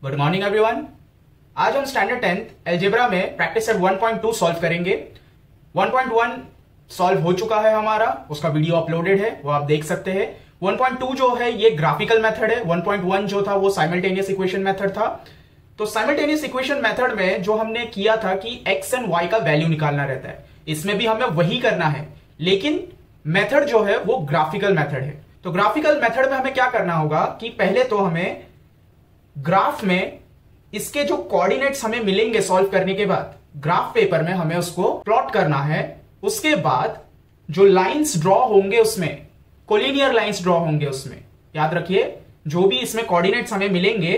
Good morning everyone. आज हम standard 10th algebra में प्रैक्टिस सेट 1.2 सॉल्व करेंगे। 1.1 सॉल्व हो चुका है हमारा, उसका वीडियो अपलोडेड है, वो आप देख सकते हैं। 1.2 जो है ये ग्राफिकल मेथड है। 1.1 जो था वो साइमल्टेनियस इक्वेशन मेथड था। तो साइमल्टेनियस इक्वेशन मेथड में जो हमने किया था कि एक्स एंड वाई का वैल्यू निकालना रहता है, इसमें भी हमें वही करना है, लेकिन मेथड जो है वो ग्राफिकल मेथड है। तो ग्राफिकल मेथड में हमें क्या करना होगा कि पहले तो हमें ग्राफ में इसके जो कोऑर्डिनेट्स हमें मिलेंगे सॉल्व करने के बाद, ग्राफ पेपर में हमें उसको प्लॉट करना है। उसके बाद जो लाइंस ड्रॉ होंगे उसमें कोलिनियर लाइंस ड्रॉ होंगे उसमें, याद रखिए जो भी इसमें कोऑर्डिनेट्स हमें मिलेंगे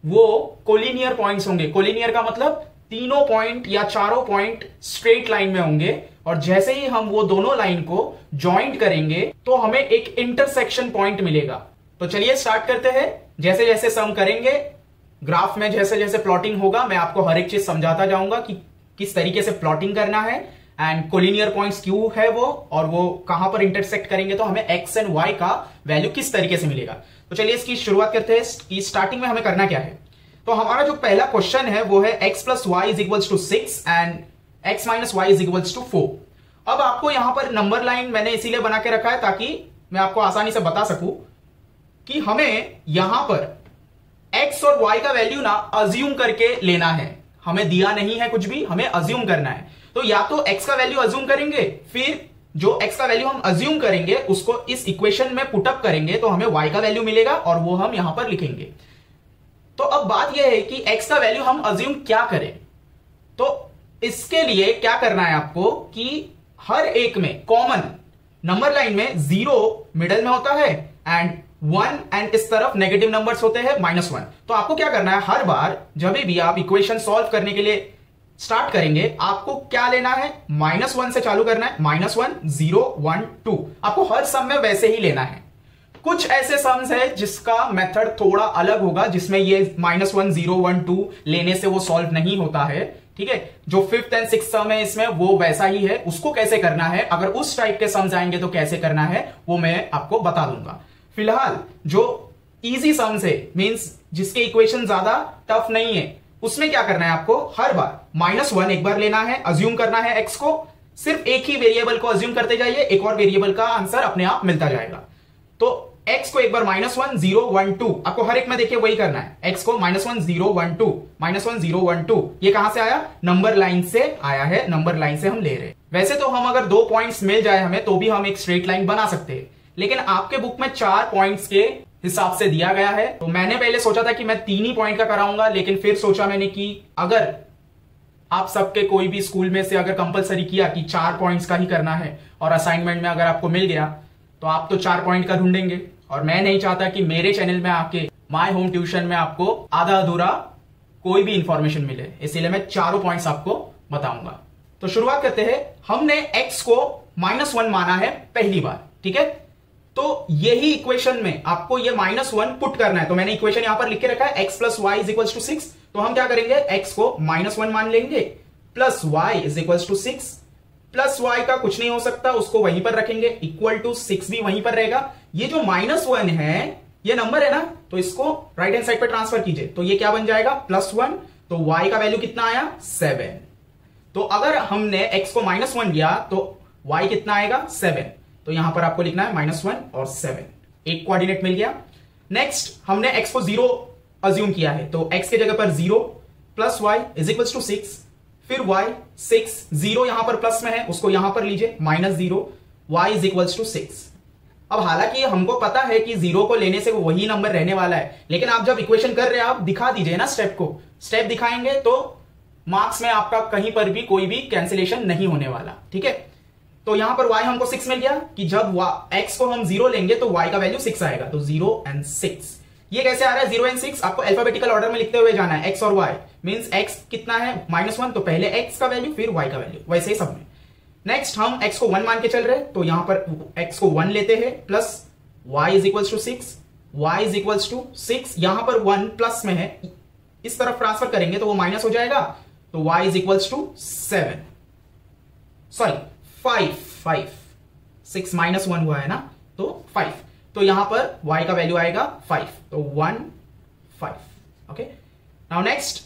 वो कोलिनियर पॉइंट्स होंगे। कोलिनियर का मतलब तीनों पॉइंट या चारों पॉइंट स्ट्रेट लाइन में होंगे, और जैसे ही हम वो दोनों लाइन को ज्वाइंट करेंगे तो हमें एक इंटरसेक्शन पॉइंट मिलेगा। तो चलिए स्टार्ट करते हैं। जैसे जैसे सम करेंगे ग्राफ में, जैसे जैसे प्लॉटिंग होगा, मैं आपको हर एक चीज समझाता जाऊंगा कि किस तरीके से प्लॉटिंग करना है एंड कोलिनियर पॉइंट्स क्यों है वो, और वो कहां पर इंटरसेक्ट करेंगे तो हमें एक्स एंड वाई का वैल्यू किस तरीके से मिलेगा। तो चलिए इसकी शुरुआत करते हैं कि स्टार्टिंग में हमें करना क्या है। तो हमारा जो पहला क्वेश्चन है वो है x plus y is equals to 6 and x minus Y is equals to 4। अब आपको यहां पर नंबर लाइन मैंने इसीलिए बना के रखा है ताकि मैं आपको आसानी से बता सकूं कि हमें यहां पर x और y का वैल्यू ना अज्यूम करके लेना है। हमें दिया नहीं है कुछ भी, हमें अज्यूम करना है। तो या तो x का वैल्यू अज्यूम करेंगे, फिर जो x का वैल्यू हम अज्यूम करेंगे उसको इस इक्वेशन में पुटअप करेंगे तो हमें y का वैल्यू मिलेगा और वो हम यहां पर लिखेंगे। तो अब बात यह है कि x का वैल्यू हम अज्यूम क्या करें। तो इसके लिए क्या करना है आपको कि हर एक में कॉमन नंबर लाइन में 0 मिडल में होता है एंड 1 एंड इस तरफ नेगेटिव नंबर्स होते हैं -1। तो आपको क्या करना है, हर बार जब भी आप इक्वेशन सॉल्व करने के लिए स्टार्ट करेंगे आपको क्या लेना है, -1 से चालू करना है। -1 0 1 2 आपको हर सम में वैसे ही लेना है। कुछ ऐसे सम्स है जिसका मेथड थोड़ा अलग होगा, जिसमें ये -1 0 1 2 लेने से वो सॉल्व नहीं होता है, ठीक है। जो 5th एंड 6th सम है इसमें वो वैसा ही है। उसको कैसे करना है, अगर उस टाइप के सम्स आएंगे तो कैसे करना है वो मैं आपको बता दूंगा। फिलहाल जो इजी सम्स है, मींस जिसके इक्वेशन ज्यादा टफ नहीं है, उसमें क्या करना है आपको, हर बार -1 एक बार लेना है, अज्यूम करना है x को, सिर्फ एक ही वेरिएबल को अज्यूम करते जाइए, एक और वेरिएबल का आंसर अपने आप मिलता जाएगा। तो x को एक बार -1 0 1 2 आपको हर एक में देखिए वही करना है। x को -1 0 1 2 -1 0 1 2 ये कहां से आया, नंबर लाइन से आया है, नंबर लाइन से हम ले रहे हैं। वैसे तो हम अगर 2 पॉइंट्स मिल जाए हमें तो भी हम एक स्ट्रेट लाइन बना सकते हैं, लेकिन आपके बुक में 4 पॉइंट्स के हिसाब से दिया गया है। तो मैंने पहले सोचा था कि मैं 3 ही पॉइंट का कराऊंगा, लेकिन फिर सोचा मैंने कि अगर आप सबके कोई भी स्कूल में से अगर कंपलसरी किया कि 4 पॉइंट्स का ही करना है और असाइनमेंट में अगर आपको मिल गया तो आप तो 4 पॉइंट का ढूंढेंगे, और मैं नहीं चाहता कि मेरे चैनल में आके माय होम ट्यूशन में आपको आधा अधूरा कोई भी इंफॉर्मेशन मिले, इसीलिए मैं 4 पॉइंट्स आपको बताऊंगा। तो शुरुआत करते हैं। हमने x को -1 माना है पहली बार, ठीक है। तो यही इक्वेशन में आपको ये -1 पुट करना है। तो मैंने इक्वेशन यहां पर लिख के रखा है x plus y is equal to 6। तो हम क्या करेंगे, x को -1 मान लेंगे, plus y is equal to 6, plus y का कुछ नहीं हो सकता, उसको वहीं पर रखेंगे, इक्वल टू 6 भी वहीं पर रहेगा। ये जो -1 है ये नंबर है ना, तो इसको राइट हैंड साइड पर ट्रांसफर कीजिए, तो ये क्या बन जाएगा, +1। तो y का वैल्यू कितना आया, 7। तो अगर हमने x को -1 लिया तो y कितना आएगा, 7। तो यहां पर आपको लिखना है -1 और 7, एक कोऑर्डिनेट मिल गया। नेक्स्ट हमने x को 0 अज्यूम किया है, तो x के जगह पर 0 plus y is equal to 6, फिर y 6, 0 यहां पर प्लस में है उसको यहां पर लीजिए, -0 y इज इक्वल टू 6। अब हालांकि हमको पता है कि 0 को लेने से वही नंबर रहने वाला है, लेकिन आप जब इक्वेशन कर रहे हैं आप दिखा दीजिए ना स्टेप को। स्टेप दिखाएंगे तो मार्क्स में आपका कहीं पर भी कोई भी कैंसिलेशन नहीं होने वाला, ठीक है। तो यहां पर y हमको 6 मिल गया कि जब x को हम 0 लेंगे तो y का वैल्यू 6 आएगा, तो 0 एंड 6। ये कैसे आ रहा है, 0 एंड 6 आपको अल्फाबेटिकल ऑर्डर में लिखते हुए जाना है, x और y। मींस x कितना है, -1, तो पहले x का वैल्यू फिर y का वैल्यू, वैसे ही सब में। नेक्स्ट हम x को 1 मान के चल रहे हैं, तो यहां पर x को 1 लेते हैं, plus y is equal to 6, y is equal to 6, यहां पर 1 प्लस में है, इस तरफ ट्रांसफर करेंगे तो वो माइनस हो जाएगा, तो y is equal to 7, sorry 5, 6 -1 हुआ है ना, तो 5। तो यहां पर y का वैल्यू आएगा 5, तो 1 5। ओके, नाउ नेक्स्ट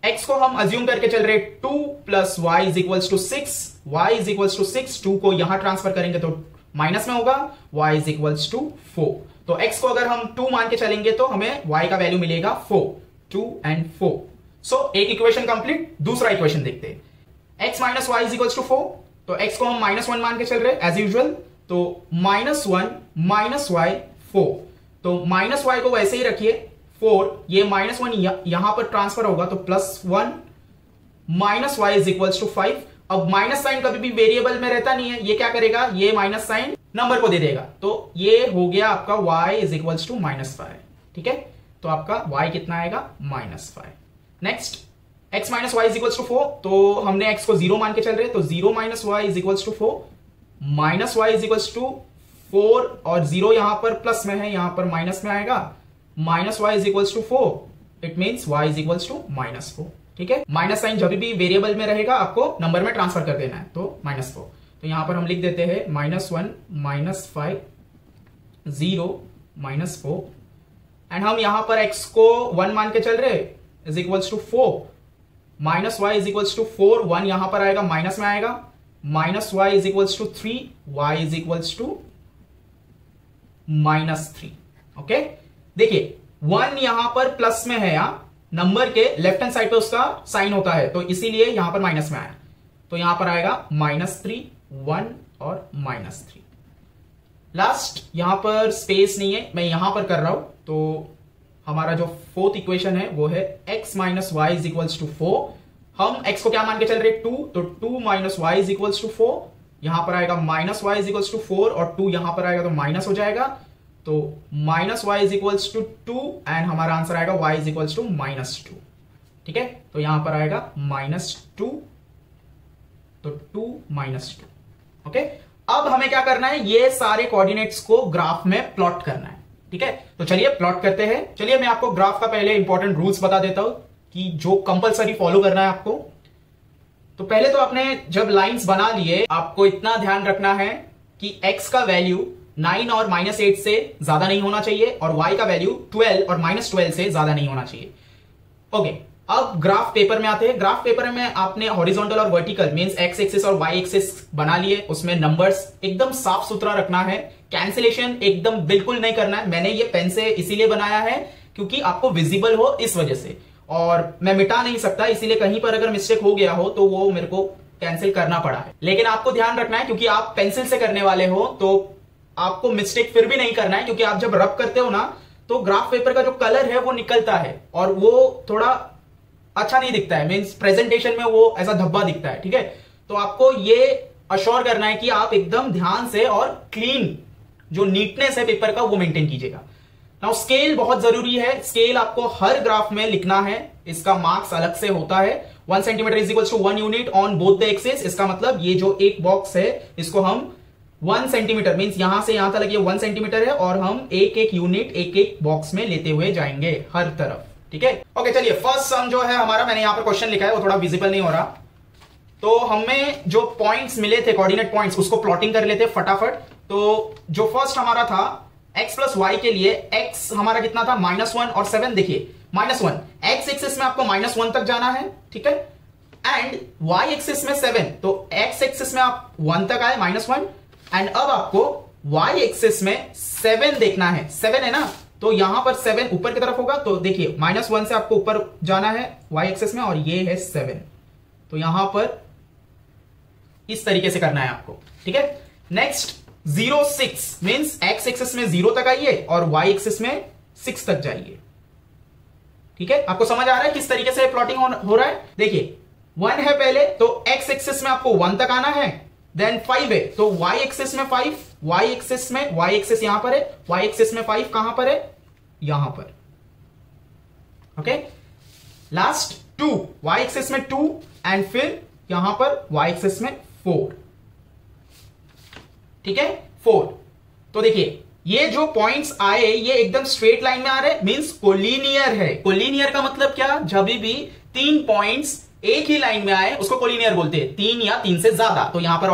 x को हम अज्यूम करके चल रहे 2 plus y is equals to 6, y is equals to 6, 2 को यहां ट्रांसफर करेंगे तो माइनस में होगा, y इज इक्वल्स टू 4। तो x को अगर हम 2 मान के चलेंगे तो हमें y का वैल्यू मिलेगा 4, 2 and 4। सो एक इक्वेशन कंप्लीट। दूसरा इक्वेशन देखते हैं, x minus Y is equals to 4, तो x को हम -1 मान के चल रहे एज यूजुअल, तो -1 माइनस वाई 4, तो माइनस वाई को वैसे ही रखिए 4, ये -1 यहां पर ट्रांसफर होगा तो +1 minus Y is equals to 5। अब माइनस साइन कभी भी वेरिएबल में रहता नहीं है, ये क्या करेगा, ये माइनस साइन नंबर को दे देगा, तो ये हो गया आपका y इज इक्वल्स टू -5। ठीक है, तो आपका y कितना आएगा, -5। Next x minus Y is equals to 4, तो हमने x को 0 मान के चल रहे, तो 0 minus Y is equals to 4, minus Y is equals to 4, और 0 यहां पर प्लस में है, यहां पर माइनस में आएगा, minus Y is equals to 4, it means y is equals to -4। ठीक है, माइनस साइन जब भी वेरिएबल में रहेगा आपको नंबर में ट्रांसफर कर देना है, तो -4। तो यहां पर हम लिख देते हैं -1 -5 0 -4, एंड हम यहां पर x को 1 मान के चल रहे is equals to 4, minus Y is equals to 4, 1 यहां पर आएगा, माइनस में आएगा, minus Y is equals to 3, y is equals to -3। Okay, देखिए 1 यहां पर प्लस में है, यहां नंबर के लेफ्ट हैंड साइड पे उसका साइन होता है, तो इसीलिए यहां पर माइनस में आया, तो यहां पर आएगा -3, 1 और -3। लास्ट यहां पर स्पेस नहीं है, मैं यहां पर कर रहा हूं, तो हमारा जो फोर्थ इक्वेशन है वो है x minus Y is equals to 4। हम x को क्या मान के चल रहे 2, तो 2 minus Y is equals to 4, यहां पर आएगा minus Y is equals to 4, और 2 यहां पर आएगा तो माइनस हो जाएगा, तो minus Y is equals to 2, and हमारा आंसर आएगा y इज इक्वल्स टू -2। ठीक है, तो यहां पर आएगा -2, तो 2 -2। ओके, अब हमें क्या करना है, ये सारे कोऑर्डिनेट्स को ग्राफ में प्लॉट करना है। ठीक है, तो चलिए प्लॉट करते हैं। चलिए मैं आपको ग्राफ का पहले इंपॉर्टेंट रूल्स बता देता हूं कि जो कंपलसरी फॉलो करना है आपको। तो पहले तो आपने जब लाइंस बना लिए, आपको इतना ध्यान रखना है कि x का वैल्यू 9 और -8 से ज्यादा नहीं होना चाहिए, और y का वैल्यू 12 और -12 से ज्यादा नहीं होना चाहिए। ओके, अब ग्राफ पेपर में आते हैं। ग्राफ पेपर में आपने हॉरिजॉन्टल और वर्टिकल मींस x एक्सिस और y एक्सिस बना लिए, उसमें नंबर्स एकदम साफ सुथरा रखना है, कैंसिलेशन एकदम बिल्कुल नहीं करना है। मैंने ये पेन से इसीलिए बनाया है क्योंकि आपको विजिबल हो इस वजह से, और मैं मिटा नहीं सकता, इसीलिए कहीं पर अगर मिस्टेक हो गया हो तो वो मेरे को कैंसिल करना पड़ा है। लेकिन आपको ध्यान रखना है क्योंकि आप पेंसिल से करने वाले हो, तो आपको मिस्टेक फिर भी नहीं करना है, क्योंकि आप जब रब करते हो ना तो ग्राफ पेपर का जो कलर है वो निकलता है और वो थोड़ा अच्छा नहीं दिखता है, मींस प्रेजेंटेशन में वो ऐसा धब्बा दिखता है। ठीक है, तो आपको ये अश्योर करना है कि आप एकदम ध्यान से और क्लीन जो नीटनेस है पेपर का वो मेंटेन कीजिएगा। नाउ स्केल बहुत जरूरी है, स्केल आपको हर ग्राफ में लिखना है, इसका मार्क्स अलग से होता है। 1 centimetre is equals to 1 unit on both the axis. इसका मतलब ये जो एक बॉक्स है इसको हम 1 सेंटीमीटर मींस यहां से यहां तक ये 1 सेंटीमीटर है, और हम एक एक यूनिट एक एक बॉक्स में लेते हुए जाएंगे हर तरफ। ठीक है, ओके, चलिए फर्स्ट सम जो है हमारा, मैंने यहां पर क्वेश्चन लिखा है वो थोड़ा विजिबल नहीं हो रहा, तो हमें जो पॉइंट्स मिले थे कोऑर्डिनेट पॉइंट्स उसको प्लॉटिंग कर लेते फटाफट। तो जो फर्स्ट हमारा था x प्लस वाई के लिए, x हमारा कितना था -1 और 7। देखिए -1 x एक्सिस में आपको -1 तक जाना है, ठीक है, एंड y एक्सिस में 7, तो x एक्सिस में आप 1 तक आए -1, एंड अब आपको y एक्सिस में 7 देखना है। 7 है ना, तो यहां पर 7 ऊपर की तरफ होगा, तो देखिए -1 से आपको ऊपर जाना है y एक्सिस में, और ये है 7, तो यहां पर इस तरीके से करना है आपको। ठीक है, नेक्स्ट 0 6 मींस x एक्सिस में 0 तक आइए और y एक्सिस में 6 तक जाइए। ठीक है, आपको समझ आ रहा है किस तरीके से प्लॉटिंग हो रहा है। देखिए 1 है पहले, तो x एक्सिस में आपको 1 तक आना है, देन 5 है तो y एक्सिस में 5, y एक्सिस में y एक्सिस यहां पर है, y एक्सिस में 5 कहां पर है, यहां पर। ओके, लास्ट 2 y एक्सिस में 2, एंड फिर यहां पर y एक्सिस में 4। ठीक है, 4। तो देखिए ये जो पॉइंट्स आए ये एकदम स्ट्रेट लाइन में आ रहे, मींस कोलिनियर है। कोलिनियर का मतलब क्या, जब भी 3 पॉइंट्स एक ही लाइन में आए उसको कोलिनियर बोलते हैं, 3 या 3 से ज्यादा। तो यहां पर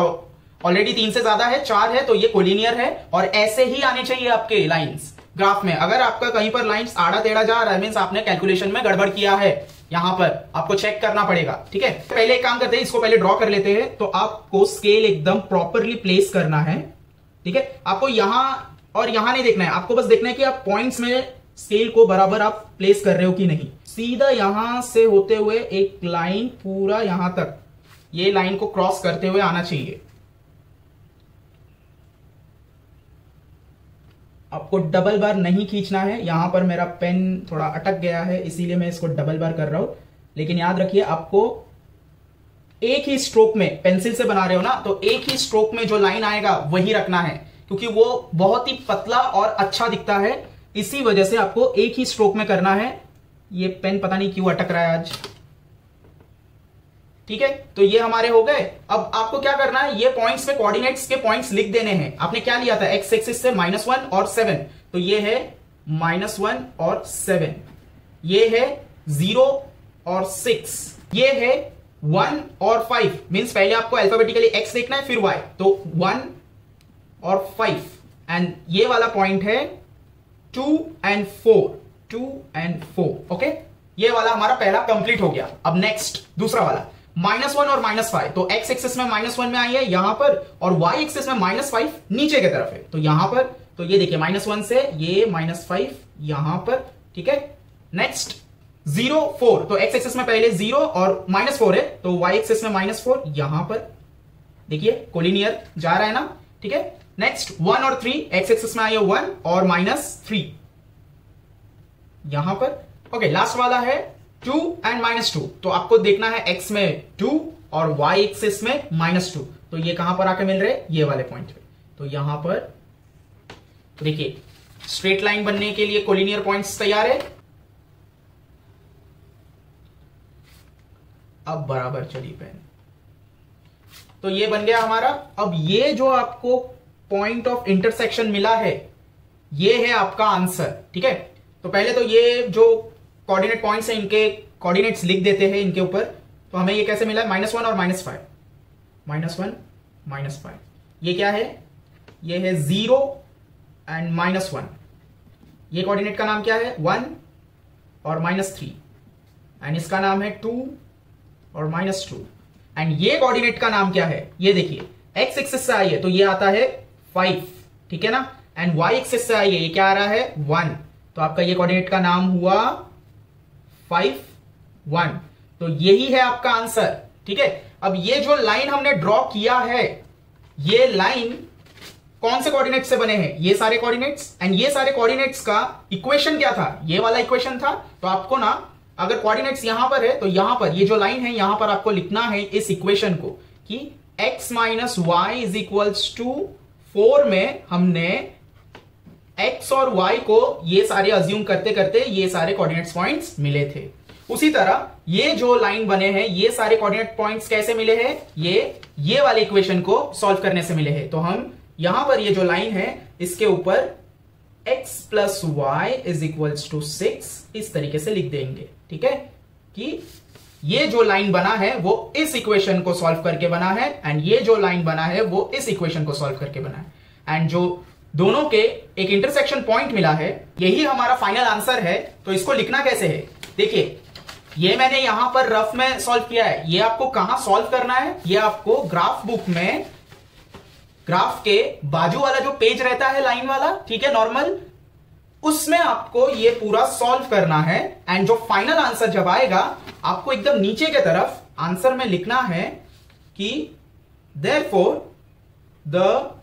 ऑलरेडी 3 से ज्यादा है, 4 है, तो ये कोलिनियर है, और ऐसे ही आने चाहिए आपके लाइंस। ग्राफ में अगर आपका कहीं पर लाइन आड़ा टेढ़ा जा रहा है, मींस आपने कैलकुलेशन में गड़बड़ किया है, यहां पर आपको चेक करना पड़ेगा। ठीक है, पहले एक काम करते हैं, इसको पहले ड्रॉ कर लेते हैं। तो आपको स्केल एकदम प्रॉपरली प्लेस करना है। ठीक है, आपको यहां और यहां नहीं देखना है, आपको बस देखना है कि आप पॉइंट्स में स्केल को बराबर आप प्लेस कर रहे हो कि नहीं। सीधा यहां से होते हुए एक लाइन पूरा यहां तक, ये लाइन को क्रॉस करते हुए आना चाहिए। आपको डबल बार नहीं खींचना है। यहां पर मेरा पेन थोड़ा अटक गया है, इसीलिए मैं इसको डबल बार कर रहा हूं। लेकिन याद रखिए, आपको एक ही स्ट्रोक में, पेंसिल से बना रहे हो ना, तो एक ही स्ट्रोक में जो लाइन आएगा वही रखना है, क्योंकि वो बहुत ही पतला और अच्छा दिखता है। इसी वजह से आपको एक ही स्ट्रोक में करना है। ये पेन पता नहीं क्यों अटक रहा है आज। ठीक है, तो ये हमारे हो गए। अब आपको क्या करना है, ये पॉइंट्स में कोऑर्डिनेट्स के पॉइंट्स लिख देने हैं। आपने क्या लिया था, एक्स एक्सिस से -1 और 7, तो ये है -1 और 7, ये है 0 और 6, ये है 1 और 5। मींस पहले आपको अल्फाबेटिकली एक्स देखना है फिर वाई, तो 1 और 5, एंड ये वाला पॉइंट है 2 and 4, 2 and 4। ओके, ये वाला हमारा पहला कंप्लीट हो गया। अब नेक्स्ट दूसरा वाला -1 और -5, तो एक्स एक्सिस में -1 में आई है यहां पर, और वाई एक्सिस में -5 नीचे की तरफ है, तो यहां पर, तो ये देखिए -1 से ये -5 यहां पर। ठीक है, नेक्स्ट 0 4, तो एक्स एक्सिस में पहले 0 और -4 है, तो वाई एक्सिस में -4 यहां पर, देखिए कोलिनियर जा रहा है ना। ठीक है, नेक्स्ट 1 और 3, एक्स एक्सिस में आई है 1 और -3 यहां पर। ओके, लास्ट वाला है 2 and -2, तो आपको देखना है x में 2 और y एक्सिस में -2, तो ये कहां पर आके मिल रहे हैं, ये वाले पॉइंट पे। तो यहां पर देखिए स्ट्रेट लाइन बनने के लिए कोलिनियर पॉइंट्स तैयार है। अब बराबर चली पेन, तो ये बन गया हमारा। अब ये जो आपको पॉइंट ऑफ इंटरसेक्शन मिला है, ये है आपका आंसर। ठीक है, तो पहले तो ये जो कोऑर्डिनेट पॉइंट्स हैं, इनके कोऑर्डिनेट्स लिख देते हैं इनके ऊपर। तो हमें ये कैसे मिला, -1 और -5, -1 -5, ये क्या है, ये है 0 and -1। ये कोऑर्डिनेट का नाम क्या है, 1 और -3, एंड इसका नाम है 2 और -2, एंड ये कोऑर्डिनेट का नाम क्या है, ये देखिए एक्स एक्सिस से आई है तो ये आता है 5, ठीक है ना, एंड वाई एक्सिस से आई है, ये क्या आ रहा है 1, तो आपका ये कोऑर्डिनेट का नाम हुआ 5 1, तो यही है आपका आंसर। ठीक है, अब ये जो लाइन हमने ड्रॉ किया है, ये लाइन कौन से कोऑर्डिनेट से बने हैं, ये सारे कोऑर्डिनेट्स, एंड ये सारे कोऑर्डिनेट्स का इक्वेशन क्या था, ये वाला इक्वेशन था। तो आपको ना, अगर कोऑर्डिनेट्स यहां पर है तो यहां पर ये जो लाइन है यहां पर आपको लिखना है इस इक्वेशन को कि x minus Y is equals to 4 में हमने x और y को ये सारे अज्यूम करते करते ये सारे कोऑर्डिनेट्स पॉइंट्स मिले थे। उसी तरह ये जो लाइन बने हैं, ये सारे कोऑर्डिनेट पॉइंट्स कैसे मिले हैं, ये वाले इक्वेशन को सॉल्व करने से मिले हैं। तो हम यहां पर ये जो लाइन है इसके ऊपर x plus y is equals to 6 इस तरीके से लिख देंगे। ठीक है, कि ये जो लाइन बना है वो इस इक्वेशन को सॉल्व करके बना है, एंड ये जो लाइन बना है वो इस इक्वेशन को सॉल्व करके बना है, एंड जो दोनों के एक इंटरसेक्शन पॉइंट मिला है, यही हमारा फाइनल आंसर है। तो इसको लिखना कैसे है, देखिए ये मैंने यहां पर रफ में सॉल्व किया है, ये आपको कहां सॉल्व करना है, ये आपको ग्राफ बुक में ग्राफ के बाजू वाला जो पेज रहता है लाइन वाला, ठीक है, नॉर्मल, उसमें आपको ये पूरा सॉल्व करना है, एंड जो फाइनल आंसर जब आएगा आपको एकदम नीचे के तरफ आंसर में लिखना है कि therefore the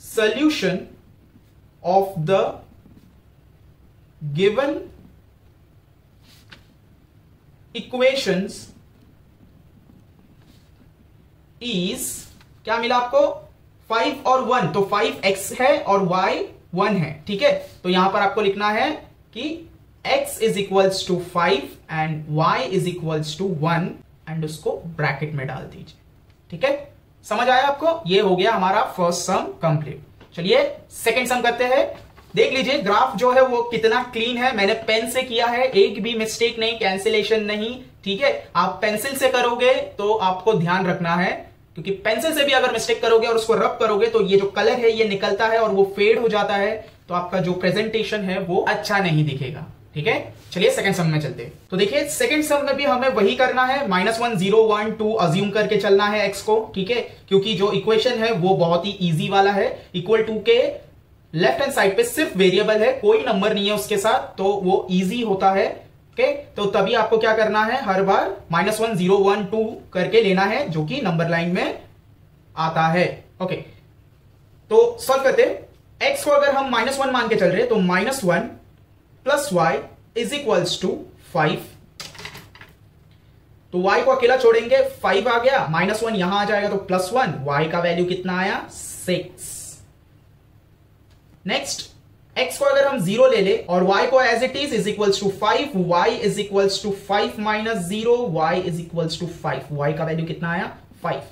solution of the given equations is, क्या मिला आपको 5 और 1, तो 5x है और y 1 है। ठीक है, तो यहां पर आपको लिखना है कि x is equals to 5 and y is equals to 1, and उसको ब्रैकेट में डाल दीजिए। ठीक है, समझ आया आपको, ये हो गया हमारा फर्स्ट सम कंप्लीट। चलिए सेकंड सम करते हैं। देख लीजिए ग्राफ जो है वो कितना क्लीन है, मैंने पेन से किया है, एक भी मिस्टेक नहीं, कैंसिलेशन नहीं। ठीक है, आप पेंसिल से करोगे तो आपको ध्यान रखना है, क्योंकि पेंसिल से भी अगर मिस्टेक करोगे और उसको रब करोगे तो ये जो कलर है ये निकलता है और वो फेड हो जाता है, तो आपका जो प्रेजेंटेशन है वो अच्छा नहीं दिखेगा। ठीक है, चलिए सेकंड सम में चलते हैं। तो देखिए सेकंड सम में भी हमें वही करना है, -1 0 1 2 अज्यूम करके चलना है x को। ठीक है, क्योंकि जो इक्वेशन है वो बहुत ही इजी वाला है। इक्वल टू के लेफ्ट हैंड साइड पे सिर्फ वेरिएबल है, कोई नंबर नहीं है उसके साथ, तो वो इजी होता है। ओके, तो तभी आपको क्या करना है, हर बार -1 0 1 2 करके लेना है, जो कि नंबर लाइन में आता है। ओके, तो सॉल्व करते हैं। x को अगर हम -1 मान के चल रहे हैं तो -1 plus y is equals to 5। तो y को अकेला छोड़ेंगे, 5 आ गया, -1 यहां आ जाएगा तो +1, y का वैल्यू कितना आया, 6। नेक्स्ट, x को अगर हम 0 ले ले और y को as it is equals to 5, y is equals to 5 minus 0, y is equals to 5, y का वैल्यू कितना आया, 5।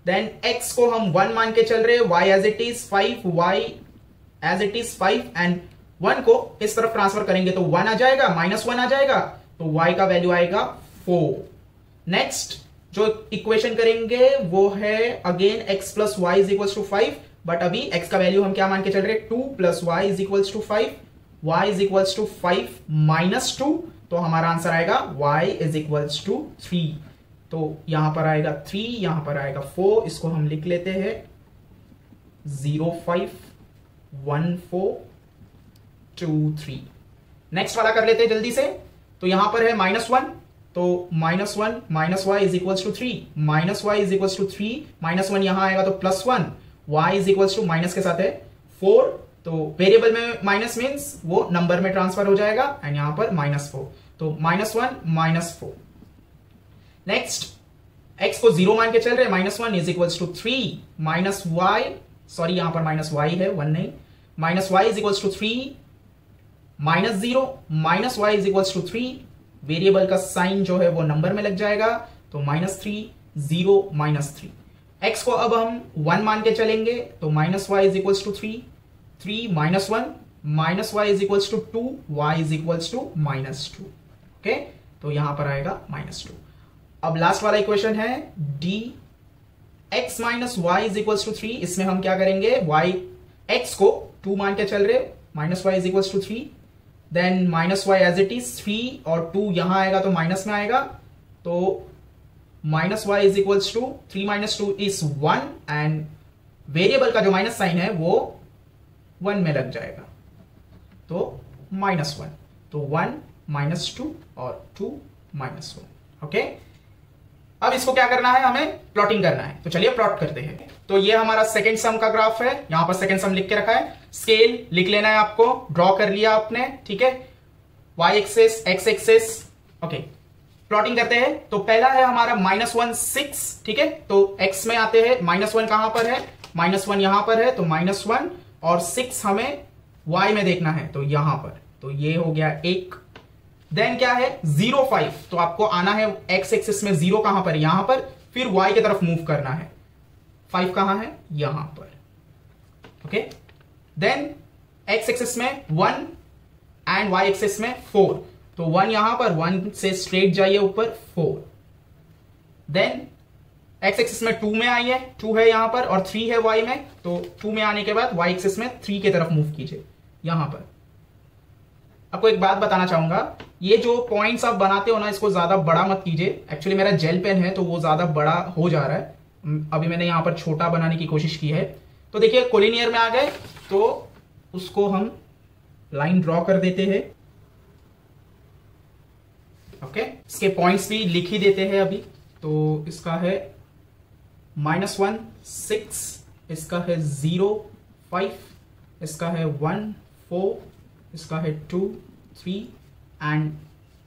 देन x को हम 1 मान के चल रहे हैं, y as it is 5, y as it is 5 and 1 को इस तरफ ट्रांसफर करेंगे तो 1 आ जाएगा, -1 आ जाएगा, तो y का वैल्यू आएगा 4। नेक्स्ट जो इक्वेशन करेंगे वो है again x plus y is equal to 5, but अभी x का वैल्यू हम क्या मान के चल रहे हैं, 2 plus y is equal to 5, y is equal to 5 minus 2, तो हमारा आंसर आएगा y इज इक्वल टू 3। तो यहां पर आएगा 3, यहां पर आएगा 4, इसको हम लिख लेते हैं 0 5 1 4 2 3। नेक्स्ट वाला कर लेते हैं जल्दी से। तो यहां पर है -1, तो -1 minus Y is equal to 3, minus Y is equal to 3, -1 यहां आएगा तो +1, y is equal to minus के साथ है 4, तो वेरिएबल में माइनस मीन्स वो नंबर में ट्रांसफर हो जाएगा एंड यहां पर -4, तो -1 -4। नेक्स्ट x को 0 मान के चल रहे, -1 is equal to 3 minus y, sorry यहां पर माइनस वाई है 1 नहीं, minus Y is equal to 3 -0 minus Y is equal to 3, variable का साइन जो है वो नंबर में लग जाएगा, तो -3 0 -3। x को अब हम 1 मान के चलेंगे, तो minus Y is equal to 3 3 -1 minus Y is equal to 2, Y is equal to -2। Okay, तो यहां पर आएगा -2। अब लास्ट वाला इक्वेशन है D x minus Y is equal to 3, इसमें हम क्या करेंगे, y x को 2 मान के चल रहे, minus Y is equal to 3, then minus y as it is 3 और 2 यहां आएगा तो माइनस में आएगा, तो minus Y is equal to 3 minus 2 is 1 and variable का जो माइनस साइन है वो 1 में लग जाएगा, तो -1, तो 1 -2 और 2 -1। ओके, अब इसको क्या करना है, हमें प्लॉटिंग करना है, तो चलिए प्लॉट करते हैं। तो ये हमारा सेकंड सम का ग्राफ है, यहां पर सेकंड सम लिख के रखा है, स्केल लिख लेना है आपको, ड्रॉ कर लिया आपने, ठीक है, y axis x axis. Okay, plotting करते हैं। तो पहला है हमारा -1 6, ठीक है, तो x में आते हैं, -1 कहां पर है, -1 यहां पर है, तो -1 और 6 हमें y में देखना है, तो यहां पर, तो ये हो गया 1। देन क्या है 0 5, तो आपको आना है x एक्सिस में, 0 कहां पर, यहां पर, फिर y की तरफ मूव करना है, 5 कहां है, यहां पर। ओके, देन x एक्सिस में 1 एंड y एक्सिस में 4, तो 1 यहां पर, 1 से स्ट्रेट जाइए ऊपर 4। देन x एक्सिस में 2 में आई है, 2 है यहां पर और 3 है y में, तो 2 में आने के बाद y एक्सिस में 3 की तरफ मूव कीजिए यहां पर। आपको एक बात बताना चाहूंगा, ये जो पॉइंट्स आप बनाते हो ना, इसको ज्यादा बड़ा मत कीजिए, एक्चुअली मेरा जेल पेन है तो वो ज्यादा बड़ा हो जा रहा है, अभी मैंने यहां पर छोटा बनाने की कोशिश की है। तो देखिए कोलिनियर में आ गए, तो उसको हम लाइन ड्रॉ कर देते हैं। ओके, इसके पॉइंट्स भी लिख ही देते हैं अभी। तो इसका है -1 6, इसका है 0 5, इसका है 1 4, इसका है 2 3 एंड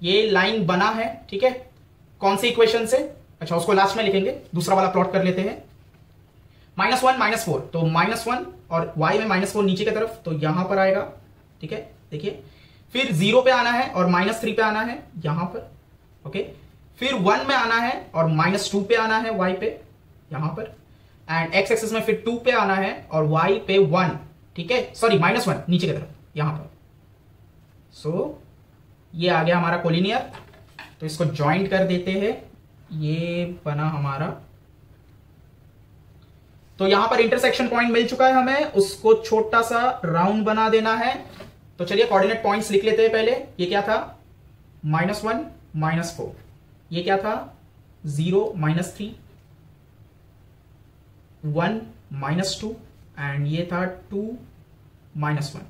ये लाइन बना है, ठीक है, कौन सी इक्वेशन से, अच्छा उसको लास्ट में लिखेंगे। दूसरा वाला प्लॉट कर लेते हैं, -1 -4, तो -1 और y में -4 नीचे की तरफ, तो यहां पर आएगा, ठीक है, देखिए, फिर 0 पे आना है और -3 पे आना है यहां पर। ओके, फिर 1 में आना है और -2 पे आना है y पे यहां पर, एंड x एक्सिस में फिर 2 पे आना है और y पे 1, ठीक है, सॉरी -1 नीचे की तरफ यहां पर। सो ये आ गया हमारा कोलिनियर, तो इसको ज्वाइंट कर देते हैं, ये बना हमारा। तो यहां पर इंटरसेक्शन पॉइंट मिल चुका है हमें, उसको छोटा सा राउंड बना देना है। तो चलिए कोऑर्डिनेट पॉइंट्स लिख लेते हैं पहले। ये क्या था, -1 -4, ये क्या था 0 -3, 1 -2 एंड ये था 2 -1।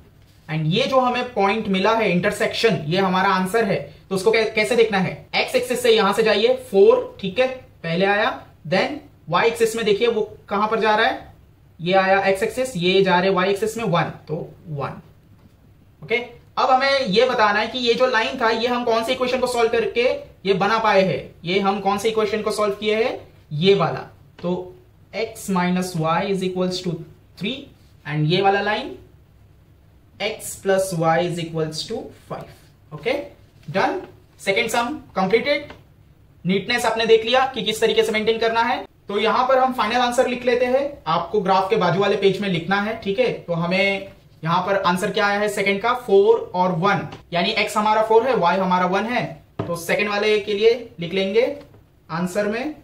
एंड ये जो हमें पॉइंट मिला है इंटरसेक्शन, ये हमारा आंसर है। तो उसको कैसे देखना है, एक्स एक्सिस से यहां से जाइए 4, ठीक है, पहले आया। देन वाई एक्सिस में देखिए वो कहां पर जा रहा है, ये आया एक्स एक्सिस, ये जा रहे वाई एक्सिस में 1, तो 1। ओके, अब हमें ये बताना है कि ये जो लाइन था ये हम कौन सी इक्वेशन को सॉल्व करके ये बना पाए हैं। ये हम कौन सी इक्वेशन को सॉल्व किए हैं, ये वाला। तो x minus Y is equals to 3 and ये वाला line x plus y is equals to 5। Okay, done. Second sum completed. Neatness आपने देख लिया कि किस तरीके से मेंटेन करना है। तो यहां पर हम फाइनल आंसर लिख लेते हैं। आपको ग्राफ के बाजू वाले पेज में लिखना है, ठीक है। तो हमें यहां पर आंसर क्या आया है सेकंड का, 4 और 1, यानी x हमारा 4 है, y हमारा 1 है। तो सेकंड वाले के लिए लिख लेंगे आंसर में,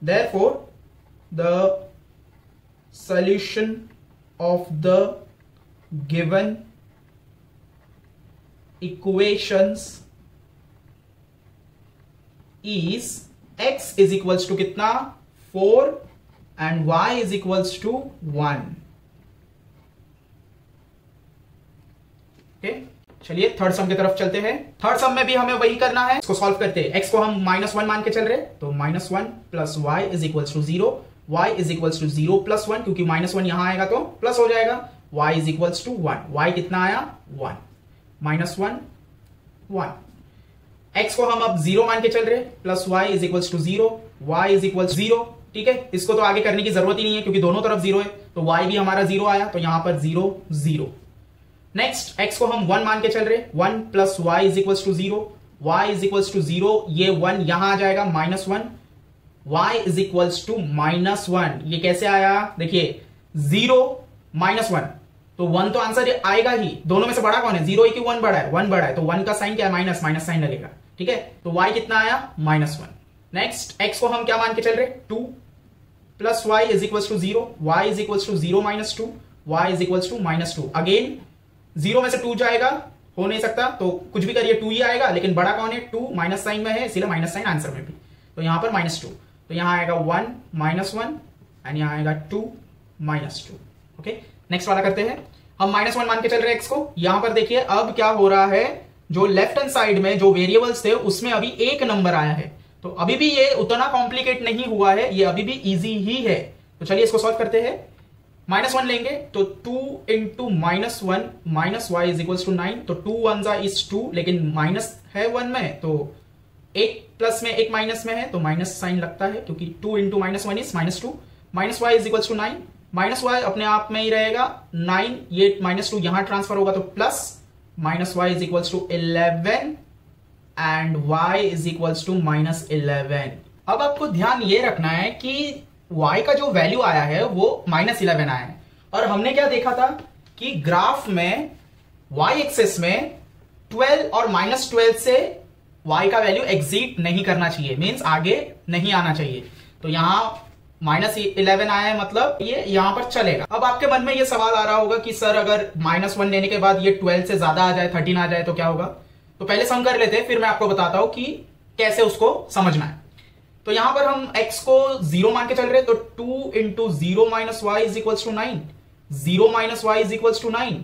therefore the solution of the given equations is x is equals to कितना 4 and y is equals to 1। चलिए थर्ड सम की तरफ चलते हैं। थर्ड सम में भी हमें वही करना है, इसको सॉल्व करते हैं। x को हम -1 मान के चल रहे, तो -1 plus y is equals to 0, y is equals to 0 plus 1, क्योंकि -1 यहां आएगा तो प्लस हो जाएगा, y is equals to 1। y कितना आया 1, -1 1। x को हम अब 0 मान के चल रहे, plus y is equals to 0, y is equals 0, ठीक है। इसको तो आगे करने की जरूरत ही नहीं है क्योंकि दोनों तरफ 0 है, तो y भी हमारा 0 आया, तो यहां पर 0 0। नेक्स्ट x को हम 1 मान के चल रहे, 1 plus y is equals to 0, y is equals to 0, ये 1 यहां आ जाएगा -1, y इज इक्वल्स टू -1। ये कैसे आया, देखिए 0 -1, तो 1 तो आंसर आएगा ही। दोनों में से बड़ा कौन है, 0 है कि 1 बड़ा है, 1 बड़ा है, तो 1 का साइन क्या है, माइनस साइन लगेगा, ठीक है। तो y कितना आया -1। नेक्स्ट x को हम क्या मान के चल रहे, 2 plus y is equals to 0, y is equals to 0 -2, y is equals to -2। Again 0 में से 2 जाएगा, हो नहीं सकता, तो कुछ भी करिए 2 ही आएगा, लेकिन बड़ा कौन है, 2 माइनस साइन में है, इसीलिए माइनस साइन आंसर में भी। तो यहां पर -2, तो यहां आएगा 1 -1 एंड यहां आएगा 2 -2। ओके, नेक्स्ट वाला करते हैं। हम -1 मान के चल रहे हैं x को। यहां पर देखिए अब क्या हो रहा है, जो लेफ्ट हैंड साइड में जो वेरिएबल्स थे उसमें अभी एक नंबर आया है, तो अभी भी ये उतना कॉम्प्लिकेट नहीं हुआ है, ये अभी भी इजी ही है। तो चलिए इसको सॉल्व करते हैं। -1 लेंगे तो 2 into -1 minus Y is equals to 9, तो 2 1 इज 2, लेकिन माइनस है 1 में, तो एक प्लस में एक माइनस में है, तो माइनस साइन लगता है, क्योंकि 2 into -1 is -2, minus Y is equals to 9, minus y अपने आप में ही रहेगा 9, ये -2 यहां ट्रांसफर होगा तो plus, minus Y is equals to 11 and y is equals to -11। अब आपको ध्यान ये रखना है कि y का जो वैल्यू आया है वो -11 आया है, और हमने क्या देखा था कि ग्राफ में y एक्सिस में 12 और -12 से y का वैल्यू एग्जिट नहीं करना चाहिए, मींस आगे नहीं आना चाहिए। तो यहां -11 आया है, मतलब ये यहां पर चलेगा। अब आपके मन में ये सवाल आ रहा होगा कि सर अगर -1 लेने के बाद ये 12 से ज्यादा आ जाए, 13 आ जाए तो क्या होगा। तो पहले सम कर लेते हैं, फिर मैं आपको बताता हूं कि कैसे उसको समझना है। तो यहां पर हम x को 0 मान के चल रहे हैं, तो 2 into 0 minus Y is equals to 9, 0 minus Y is equals to 9,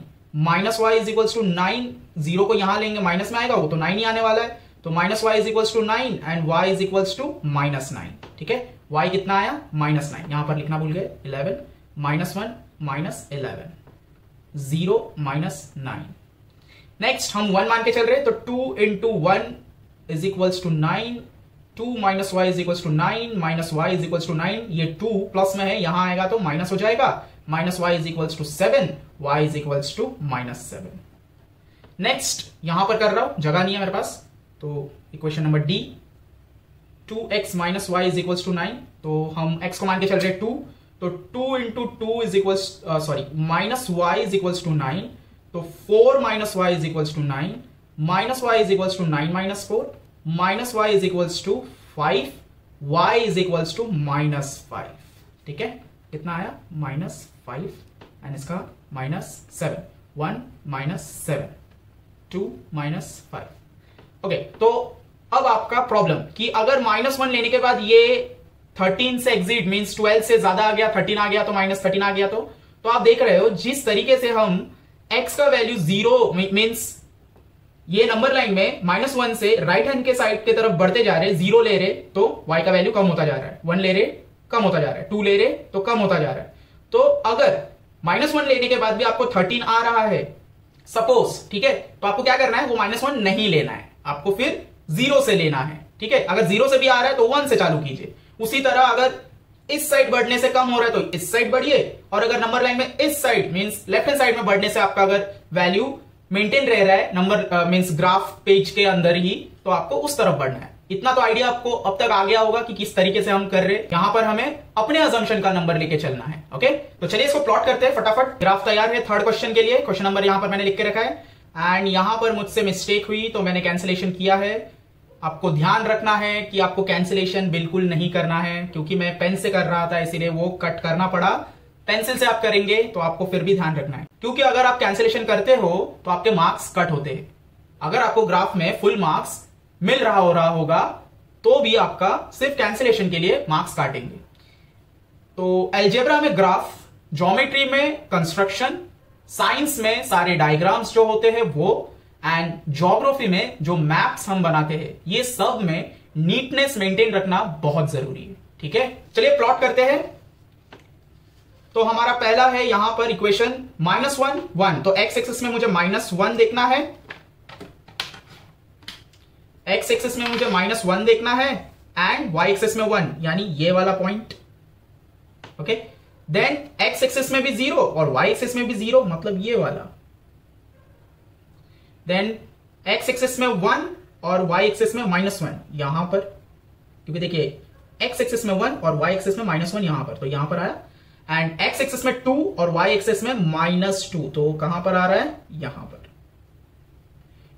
minus Y is equals to 9, 0 को यहां लेंगे माइनस में आएगा, वो तो 9 ही आने वाला है, तो minus Y is equals to 9 and y is equals to -9, ठीक है। y कितना आया -9, यहां पर लिखना भूल गए 11, -1 -11, 0 -9। नेक्स्ट हम 1 मान के चल रहे हैं, तो 2 into 1 is equals to 9, 2 minus Y is equals to 9, minus Y is equals to 9, ये 2 प्लस में है, यहां आएगा तो माइनस हो जाएगा, minus Y is equals to 7, y is equals to -7। Next यहां पर कर रहा हूं, जगह नहीं है मेरे पास, तो equation number D, 2x minus Y is equals to 9, तो हम x को मान के चल रहे हैं 2, तो 2 into 2 is equals minus Y is equals to 9, तो 4 minus Y is equals to 9, minus Y is equals to 9 minus 4, minus Y is equals to 5, y is equals to -5, ठीक है। कितना आया -5 एंड इसका -7, 1 -7, 2 -5। ओके, तो अब आपका प्रॉब्लम कि अगर -1 लेने के बाद ये 13 से एग्जिट मींस 12 से ज्यादा आ गया, 13 आ गया तो -13 आ गया, तो आप देख रहे हो जिस तरीके से हम x का वैल्यू 0 मींस ये नंबर लाइन में -1 से राइट हैंड के साइड की तरफ बढ़ते जा रहे, 0 ले रहे तो y का वैल्यू कम होता जा रहा है, 1 ले रहे कम होता जा रहा है, 2 ले रहे तो कम होता जा रहा है। तो अगर -1 लेने के बाद भी आपको 13 आ रहा है सपोज, ठीक है, तो आपको क्या करना है, वो -1 नहीं लेना है, आपको फिर 0 से लेना है। ठीक है, अगर 0 से भी आ रहा है तो 1 से चालू कीजिए। उसी तरह अगर इस साइड बढ़ने से कम हो रहा है तो इस साइड बढ़िए, और अगर नंबर लाइन में इस side means left hand side में बढ़ने से आपका अगर वैल्यू मेंटेन रह रहा है नंबर मींस ग्राफ पेज के अंदर ही, तो आपको उस तरफ बढ़ना है। इतना तो आइडिया आपको अब तक आ गया होगा कि किस तरीके से हम कर रहे हैं। यहां पर हमें अपने अजम्पशन का नंबर लेके चलना है। ओके, तो चलिए इसको प्लॉट करते हैं फटाफट। ग्राफ तैयार है थर्ड क्वेश्चन के लिए। क्वेश्चन नंबर यहां पर मैंने लिख के रखा है एंड यहां पर मुझसे मिस्टेक हुई तो मैंने कैंसिलेशन किया है। आपको ध्यान रखना है कि आपको कैंसिलेशन बिल्कुल नहीं करना है, क्योंकि मैं पेन से कर रहा था इसीलिए वो कट करना पड़ा। पेंसिल से आप करेंगे तो आपको फिर भी ध्यान रखना है, क्योंकि अगर आप कैंसिलेशन करते हो तो आपके मार्क्स कट होते हैं। अगर आपको ग्राफ में फुल मार्क्स मिल रहा होगा तो भी आपका सिर्फ कैंसिलेशन के लिए मार्क्स काटेंगे। तो अलजेब्रा में ग्राफ, ज्योमेट्री में कंस्ट्रक्शन, साइंस में सारे डायग्राम्स जो होते हैं वो, एंड ज्योग्राफी में जो मैप्स हम बनाते हैं, ये सब में नीटनेस मेंटेन रखना बहुत जरूरी है। ठीक है, चलिए प्लॉट करते हैं। तो हमारा पहला है यहां पर इक्वेशन -1 1, तो x एक्सिस में मुझे -1 देखना है, x एक्सिस में मुझे -1 देखना है एंड y एक्सिस में 1 यानी ये वाला point. Okay, then x axis में भी 0 और y एक्सिस में भी 0 मतलब ये वाला। देन x एक्सिस में 1 और y एक्सिस में -1 यहां पर, क्योंकि देखिए x एक्सिस में 1 और y एक्सिस में -1 यहां पर, तो यहां पर आया। एंड x एक्सिस में 2 और y एक्सिस में -2, तो कहां पर आ रहा है, यहां पर।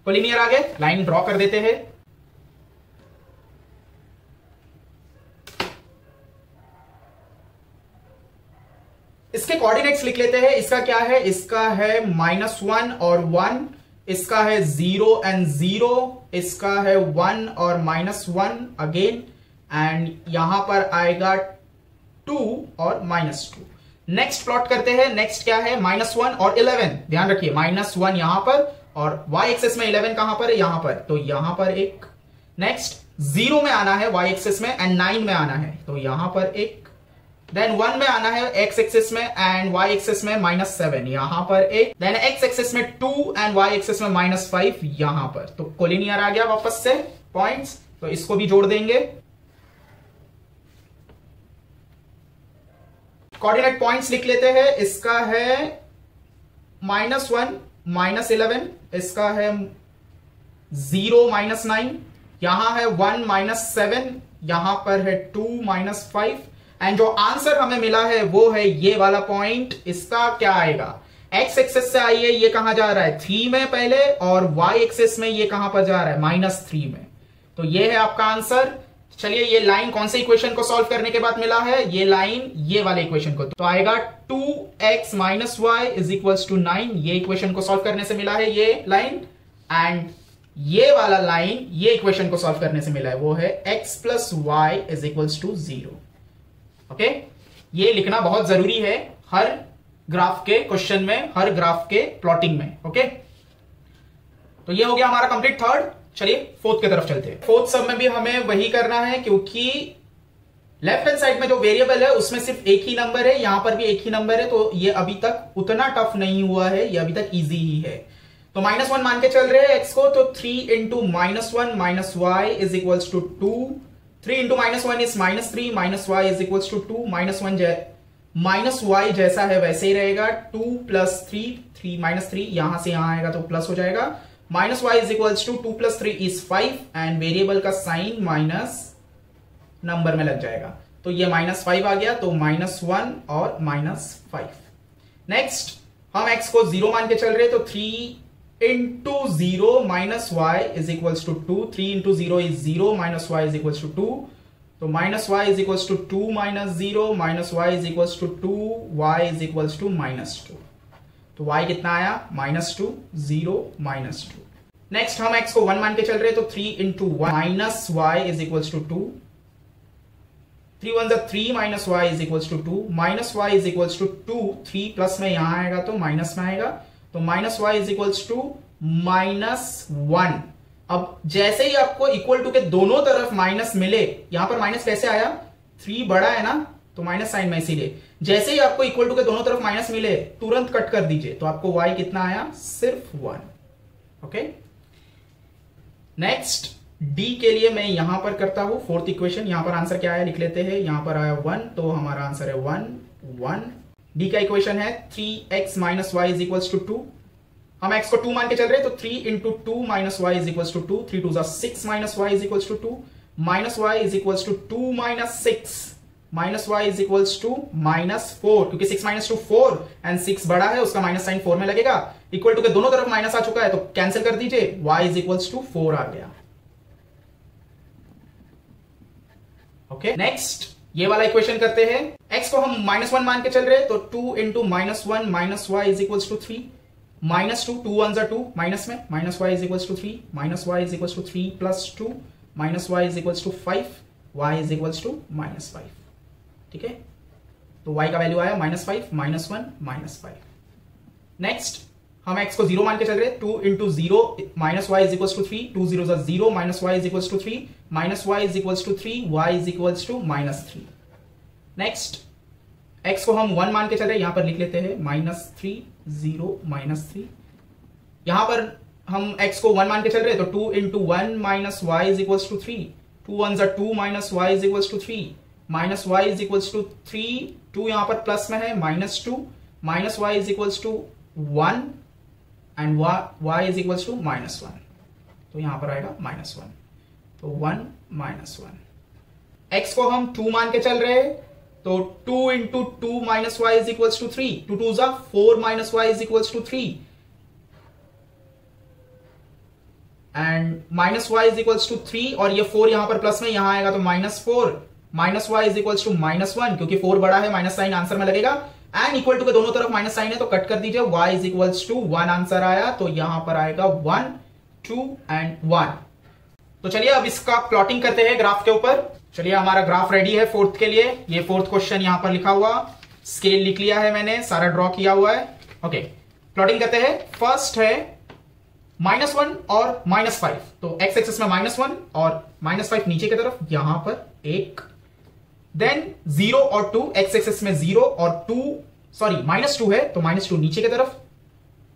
कोलिनियर आ गए, लाइन ड्रॉ कर देते हैं। इसके कोऑर्डिनेट्स लिख लेते हैं। इसका क्या है, इसका है -1 और 1, इसका है 0 एंड 0, इसका है 1 और -1 अगेन, एंड यहां पर आएगा 2 और -2। नेक्स्ट प्लॉट करते हैं। नेक्स्ट क्या है, -1 और 11। ध्यान रखिए -1 यहां पर और y एक्सिस में 11 कहां पर है, यहां पर, तो यहां पर एक। नेक्स्ट 0 में आना है y एक्सिस में एंड 9 में आना है, तो यहां पर एक। देन 1 में आना है x एक्सिस में एंड y एक्सिस में -7 यहां पर एक। देन x एक्सिस में 2 एंड y एक्सिस में -5 यहां पर। तो कोलिनियर आ गया वापस से पॉइंट्स, तो इसको भी जोड़ देंगे। कोऑर्डिनेट पॉइंट्स लिख लेते हैं। इसका है -1 -11, इसका है 0 -9, यहां है 1 -7, यहां पर है 2 -5, एंड जो आंसर हमें मिला है वो है ये वाला पॉइंट। इसका क्या आएगा, x एक्सिस से आइए, ये कहां जा रहा है 3 में पहले, और y एक्सिस में ये कहां पर जा रहा है -3 में, तो ये है आपका आंसर। चलिए ये लाइन कौन से इक्वेशन को सॉल्व करने के बाद मिला है, ये लाइन ये वाले इक्वेशन को, तो आएगा 2x - y = 9। ये इक्वेशन को सॉल्व करने से मिला है ये लाइन, एंड ये वाला लाइन ये इक्वेशन को सॉल्व करने से मिला है, वो है x + y = 0। ओके, ये लिखना बहुत जरूरी है हर ग्राफ के क्वेश्चन में, हर ग्राफ के प्लॉटिंग में। ओके, तो ये हो गया हमारा कंप्लीट थर्ड। चलिए फोर्थ की तरफ चलते हैं। फोर्थ सब में भी हमें वही करना है, क्योंकि लेफ्ट हैंड साइड में जो वेरिएबल है उसमें सिर्फ एक ही नंबर है, यहां पर भी एक ही नंबर है, तो ये अभी तक उतना टफ नहीं हुआ है, ये अभी तक इजी ही है। तो -1 मान के चल रहे हैं x को, तो 3 × -1 - y = 2, 3 × -1 is -3, -y = 2, -y जैसा है वैसे ही रहेगा, 2 + 3 -3 यहां से यहां आएगा तो प्लस हो जाएगा, -y = 2 + 3 is 5, एंड वेरिएबल का साइन माइनस नंबर में लग जाएगा, तो ये -5 आ गया, तो -1 और -5। नेक्स्ट हम x को 0 मान के चल रहे, तो 3 × 0 - y = 2, 3 × 0 is 0 - y = 2, तो minus Y is equals to 2 minus 0 minus Y is equals to 2 Y is equals to -2। तो y कितना आया -2 0 -2। नेक्स्ट हम x को 1 मान के चल रहे हैं, तो 3 into minus Y is equals to 2, 3 1 3 minus Y is equals to 2, minus Y is equals to 2, 3 plus में यहां आएगा तो माइनस में आएगा, तो minus Y is equals to -1। अब जैसे ही आपको इक्वल टू के दोनों तरफ माइनस मिले, यहां पर माइनस कैसे आया, 3 बड़ा है ना तो माइनस साइन में, इसीलिए जैसे ही आपको इक्वल टू के दोनों तरफ माइनस मिले तुरंत कट कर दीजिए, तो आपको y कितना आया, सिर्फ 1। ओके, नेक्स्ट d के लिए मैं यहां पर करता हूं फोर्थ इक्वेशन। यहां पर आंसर क्या आया लिख लेते हैं, यहां पर आया 1, तो हमारा आंसर है 1 1। d का इक्वेशन है 3x minus Y is equals to 2। हम x को 2 मान के चल रहे हैं, तो 3 into 2 minus Y is equals to 2, 3 2 6 minus Y is equals to 2, minus Y is equals to 2 minus 6 minus Y is equals to -4, क्योंकि 6 माइनस 2 4 एंड 6 बड़ा है, उसका माइनस साइन 4 में लगेगा। इक्वल टू के दोनों तरफ माइनस आ चुका है तो कैंसिल कर दीजिए, y इज इक्वल्स टू 4 आ गया। ओके, नेक्स्ट ये वाला इक्वेशन करते हैं। x को हम -1 मान के चल रहे हैं, तो 2 into -1 minus Y is equals to 3, -2 2 1 2 minus में, minus Y is equals to 3, minus Y is equals to 3 plus 2 minus Y is equals to 5, y is equals to -5। ठीक है, तो y का वैल्यू आया -5 -1 -5। नेक्स्ट हम x को 0 मान के चल रहे हैं, 2 into 0 minus Y is equals to 3, 2 0 0 minus Y is equals to 3, minus Y is equals to 3, y is equals to -3। Next x को हम 1 मान के चल रहे हैं, यहां पर लिख लेते हैं -3 0 -3। यहां पर हम x को 1 मान के चल रहे हैं, तो 2 into 1 minus Y is equals to 3, 2 1 2 minus Y is equals to 3, minus Y is equals to 3, 2 यहां पर प्लस में है -2, minus Y is equals to 1 and y is equals to -1, तो यहां पर आएगा -1, तो 1 -1। x को हम 2 मान के चल रहे हैं, तो 2 into 2 minus Y is equals to 3, 2 2 4 minus Y is equals to 3 and minus Y is equals to 3, और ये 4 यहां पर प्लस में, यहां आएगा तो -4, minus Y is equals to -1, क्योंकि 4 बड़ा है, माइनस साइन आंसर में लगेगा, एंड इक्वल टू के दोनों तरफ माइनस साइन है तो कट कर दीजिए, y is equals to 1 answer आया, तो यहां पर आएगा 1 2 एंड 1। तो चलिए अब इसका प्लॉटिंग करते हैं ग्राफ के ऊपर। चलिए हमारा ग्राफ रेडी है फोर्थ के लिए। ये फोर्थ क्वेश्चन यहां पर लिखा हुआ, स्केल लिख लिया है मैंने, सारा ड्रॉ किया हुआ है। ओके, प्लॉटिंग करते हैं। फर्स्ट है -1 और -5, तो x एक्सिस में -1 और -5 नीचे की तरफ, यहां पर 1, देन 0 और 2, x एक्सिस में 0 और 2 सॉरी -2 है तो -2 नीचे की तरफ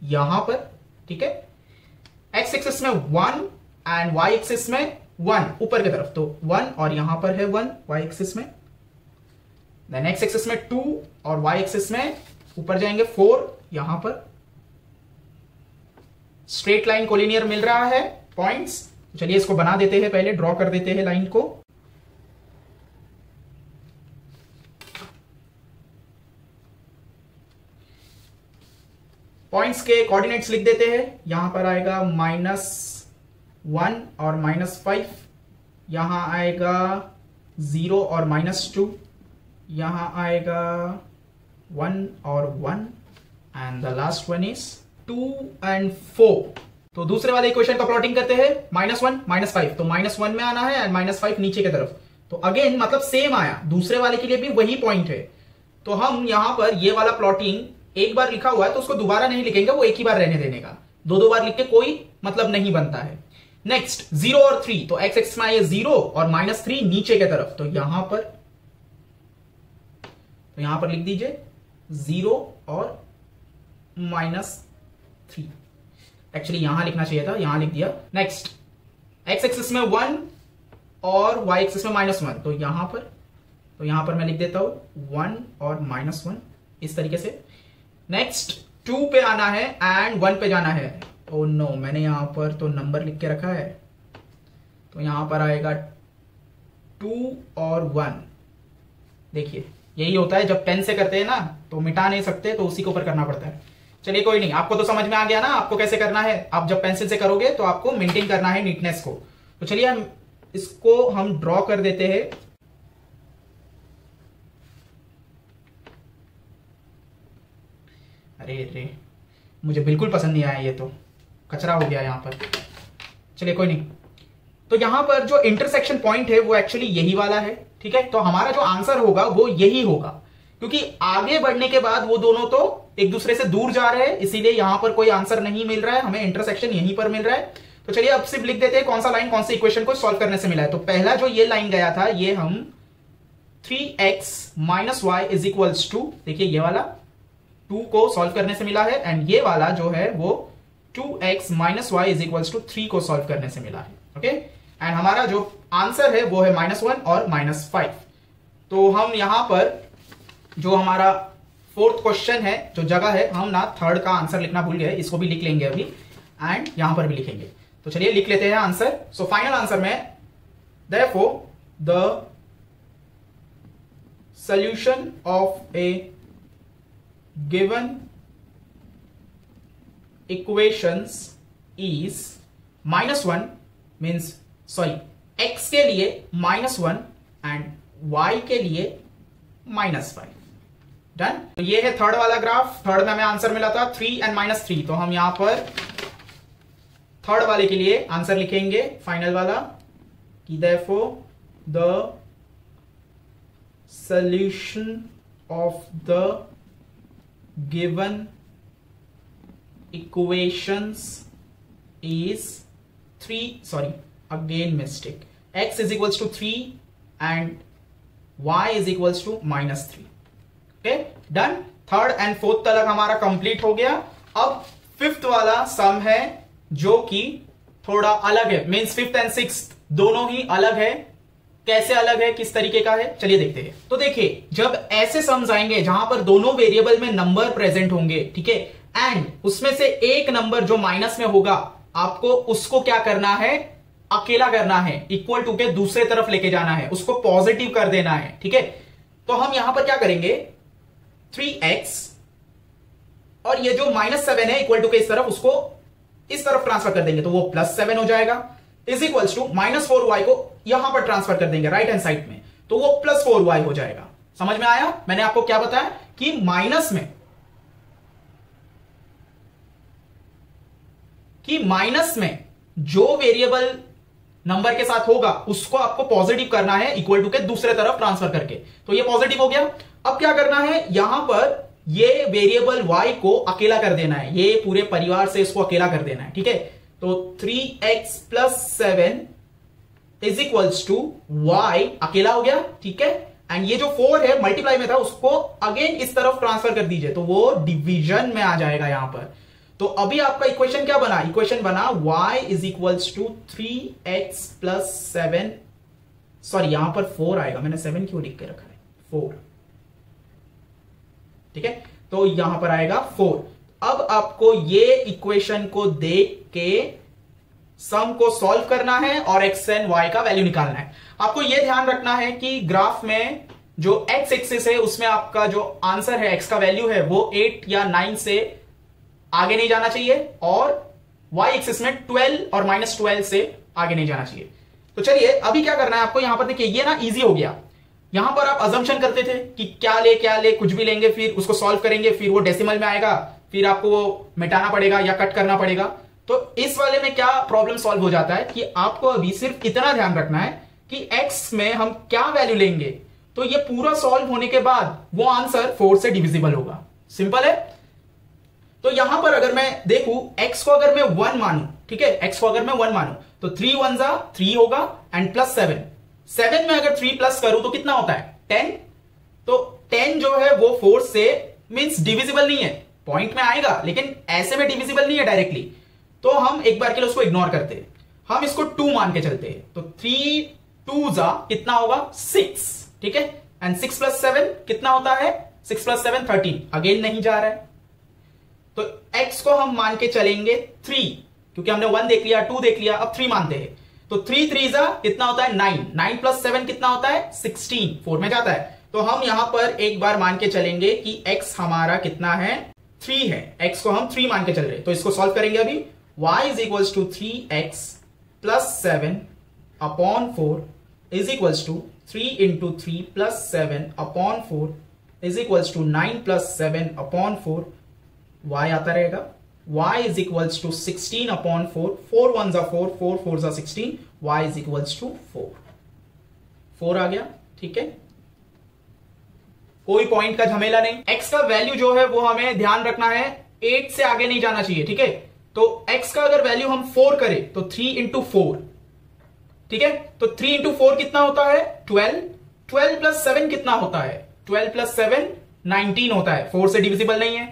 यहां पर। ठीक है, x एक्सिस में 1 एंड y एक्सिस में 1 ऊपर की तरफ, तो 1 और यहां पर है 1 y एक्सिस में, देन x एक्सिस में 2 और y एक्सिस में ऊपर जाएंगे 4 यहां पर। स्ट्रेट लाइन कोलिनियर मिल रहा है पॉइंट्स, चलिए इसको बना देते हैं, पहले ड्रॉ कर देते हैं लाइन को। पॉइंट्स के कोऑर्डिनेट्स लिख देते हैं, यहां पर आएगा -1 और -5, यहां आएगा 0 और -2, यहां आएगा 1 और 1 and the last one is 2 and 4। तो दूसरे वाले इक्वेशन का प्लॉटिंग करते हैं, -1 -5, तो -1 में आना है एंड -5 नीचे की तरफ, तो अगेन मतलब सेम आया, दूसरे वाले के लिए भी वही पॉइंट है, तो हम यहां पर ये वाला प्लॉटिंग एक बार लिखा हुआ है तो उसको दोबारा नहीं लिखेंगे, वो एक ही बार रहने देने का, दो बार लिख के कोई मतलब नहीं बनता है। नेक्स्ट 0 और 3, तो x एक्सिस में आए 0 और -3 नीचे की तरफ, तो यहां पर लिख दीजिए 0 और -3, एक्चुअली यहां लिखना चाहिए था, यहां लिख दिया। नेक्स्ट x एक्सिस में 1 और y एक्सिस में -1, तो यहां पर मैं लिख देता हूं 1 और -1 इस तरीके से। नेक्स्ट 2 पे आना है एंड 1 पे जाना है, ओ नो मैंने यहां पर तो नंबर लिख के रखा है, तो यहां पर आएगा 2 और 1। देखिए यही होता है जब पेन से करते हैं ना, तो मिटा नहीं सकते, तो उसी के ऊपर करना पड़ता है। चलिए कोई नहीं, आपको तो समझ में आ गया ना आपको कैसे करना है। आप जब पेंसिल से करोगे तो आपको मेंटेन करना है नीटनेस को। तो चलिए हम इसको ड्रॉ कर देते हैं। अरे रे, मुझे बिल्कुल पसंद नहीं आया, ये तो कचरा हो गया यहाँ पर। चलिए कोई नहीं। तो यहां पर जो इंटरसेक्शन पॉइंट है वो एक्चुअली यही वाला है, ठीक है। तो हमारा जो आंसर होगा वो यही होगा, क्योंकि आगे बढ़ने के बाद वो दोनों तो एक दूसरे से दूर जा रहे हैं, इसीलिए यहां पर कोई आंसर नहीं मिल रहा है, हमें इंटरसेक्शन यहीं पर मिल रहा है। तो चलिए अब सिर्फ लिख देते हैं कौन सा लाइन कौन सी इक्वेशन को सॉल्व करने से मिला है। तो पहला जो ये लाइन गया था, ये हम 3x minus Y is equals to, देखिए ये वाला 2 को सॉल्व करने से मिला है, एंड ये वाला जो है वो 2x minus Y is equals to 3 को सॉल्व करने से मिला है। ओके, एंड हमारा जो आंसर है वो है -1 और -5। तो हम यहां पर जो हमारा फोर्थ क्वेश्चन है, जो जगह है, हम ना थर्ड का आंसर लिखना भूल गए, इसको भी लिख लेंगे अभी, एंड यहां पर भी लिखेंगे। तो चलिए लिख लेते हैं आंसर। सो फाइनल आंसर में therefore the solution of a given equations is -1 means x के लिए -1 एंड y के लिए -5। डन। तो ये है थर्ड वाला ग्राफ। थर्ड में हमें आंसर मिला था 3 एंड -3, तो हम यहां पर थर्ड वाले के लिए आंसर लिखेंगे फाइनल वाला कि therefore the solution of the given equations is 3, sorry again mistake, x is equals to 3 and y is equals to -3। Okay done. Third and fourth तक हमारा कंप्लीट हो गया। अब फिफ्थ वाला सम है जो कि थोड़ा अलग है, मींस फिफ्थ एंड सिक्स्थ दोनों ही अलग है। कैसे अलग है, किस तरीके का है, चलिए देखते हैं। तो देखिए, जब ऐसे सम्स आएंगे जहां पर दोनों वेरिएबल में नंबर प्रेजेंट होंगे, ठीक है, एंड उसमें से एक नंबर जो माइनस में होगा, आपको उसको क्या करना है, अकेला करना है, इक्वल टू के दूसरे तरफ लेके जाना है, उसको पॉजिटिव कर देना है, ठीक है। तो हम यहां पर क्या करेंगे, 3x और ये जो -7 है इक्वल टू के इस तरफ, उसको इस तरफ ट्रांसफर कर देंगे, तो वो +7 हो जाएगा, इज इक्वल्स टू -4y को यहां पर ट्रांसफर कर देंगे राइट हैंड साइड में, तो वो +4y हो जाएगा। समझ में आया? मैंने आपको क्या बताया कि माइनस में जो वेरिएबल नंबर के साथ होगा उसको आपको पॉजिटिव करना है, इक्वल टू के दूसरे तरफ ट्रांसफर करके। तो ये पॉजिटिव हो गया। अब क्या करना है, यहां पर ये वेरिएबल y को अकेला कर देना है, ये पूरे परिवार से इसको अकेला कर देना है, ठीक है। तो 3x + 7 is equals to y अकेला हो गया, ठीक है। एंड ये जो 4 है मल्टीप्लाई में था, उसको अगेन इस तरफ ट्रांसफर कर दीजिए, तो वो डिवीजन में आ जाएगा यहां पर। तो अभी आपका इक्वेशन क्या बना, इक्वेशन बना y is equals to 3x + 7, sorry यहां पर 4 आएगा, मैंने 7 क्यों लिख के रखा है, 4, ठीक है। तो यहां पर आएगा 4। अब आपको ये इक्वेशन को देख के सम को सॉल्व करना है और x एंड y का वैल्यू निकालना है। आपको यह ध्यान रखना है कि ग्राफ में जो x एक्सिस है उसमें आपका जो आंसर है, x का वैल्यू है, वो 8 या 9 से आगे नहीं जाना चाहिए, और y एक्सिस में 12 और -12 से आगे नहीं जाना चाहिए। तो चलिए अभी क्या करना है आपको, यहां पर देखिए ये ना इजी हो गया। यहां पर आप अजम्पशन करते थे कि क्या ले कुछ भी लेंगे, फिर उसको सॉल्व करेंगे, फिर वो डेसिमल में आएगा, फिर आपको वो मिटाना पड़ेगा या कट करना पड़ेगा। तो इस वाले में क्या प्रॉब्लम सॉल्व हो जाता है कि आपको अभी सिर्फ इतना ध्यान रखना है कि x में हम क्या वैल्यू लेंगे, तो ये पूरा सॉल्व होने के बाद वो आंसर 4 से डिविजिबल होगा। सिंपल है। तो यहां पर अगर मैं देखूं, x को अगर मैं 1 मानूं, ठीक है, x को अगर मैं 1 मानूं तो 3 1 3 होगा एंड +7, 7 में अगर 3 प्लस करूं तो कितना होता है, 10। तो 10 जो है वो 4 से मींस डिविजिबल नहीं है, पॉइंट में आएगा लेकिन ऐसे में डिविजिबल नहीं है डायरेक्टली। तो हम एक बार के लिए उसको इग्नोर करते हैं, हम इसको 2 मान के चलते हैं। तो 3 2 कितना होगा, 6, ठीक है। एंड 6 + 7 कितना होता है, 6 + 7 13, अगेन नहीं जा रहा है। तो x को हम मान के चलेंगे 3, क्योंकि हमने 1 देख लिया, 2 देख लिया, अब 3 मानते हैं। तो 3 3 कितना होता है, 9, 9 + 7 कितना होता है, 16, 4 में जाता है। तो हम यहां पर एक बार मान के चलेंगे कि x हमारा कितना है, 3 है, x को हम 3 मान के चल रहे हैं। तो इसको सॉल्व करेंगे अभी, y is equals to 3x + 7 upon 4 is equals to 3 × 3 + 7 upon 4 is equals to 9 + 7 upon 4 y आता रहेगा, y is equals to 16 upon 4, 4 1 जा 4, 4 4 जा 16, y इज इक्वल्स टू 4 आ गया। ठीक है, कोई पॉइंट का झमेला नहीं। x का वैल्यू जो है वो हमें ध्यान रखना है 8 से आगे नहीं जाना चाहिए। ठीक है, तो x का अगर वैल्यू हम 4 करें तो 3 इंटू 4, ठीक है, तो 3 इंटू 4 कितना होता है 12, 12 प्लस 7 कितना होता है 12 प्लस 7 19 होता है, 4 से डिविजिबल नहीं है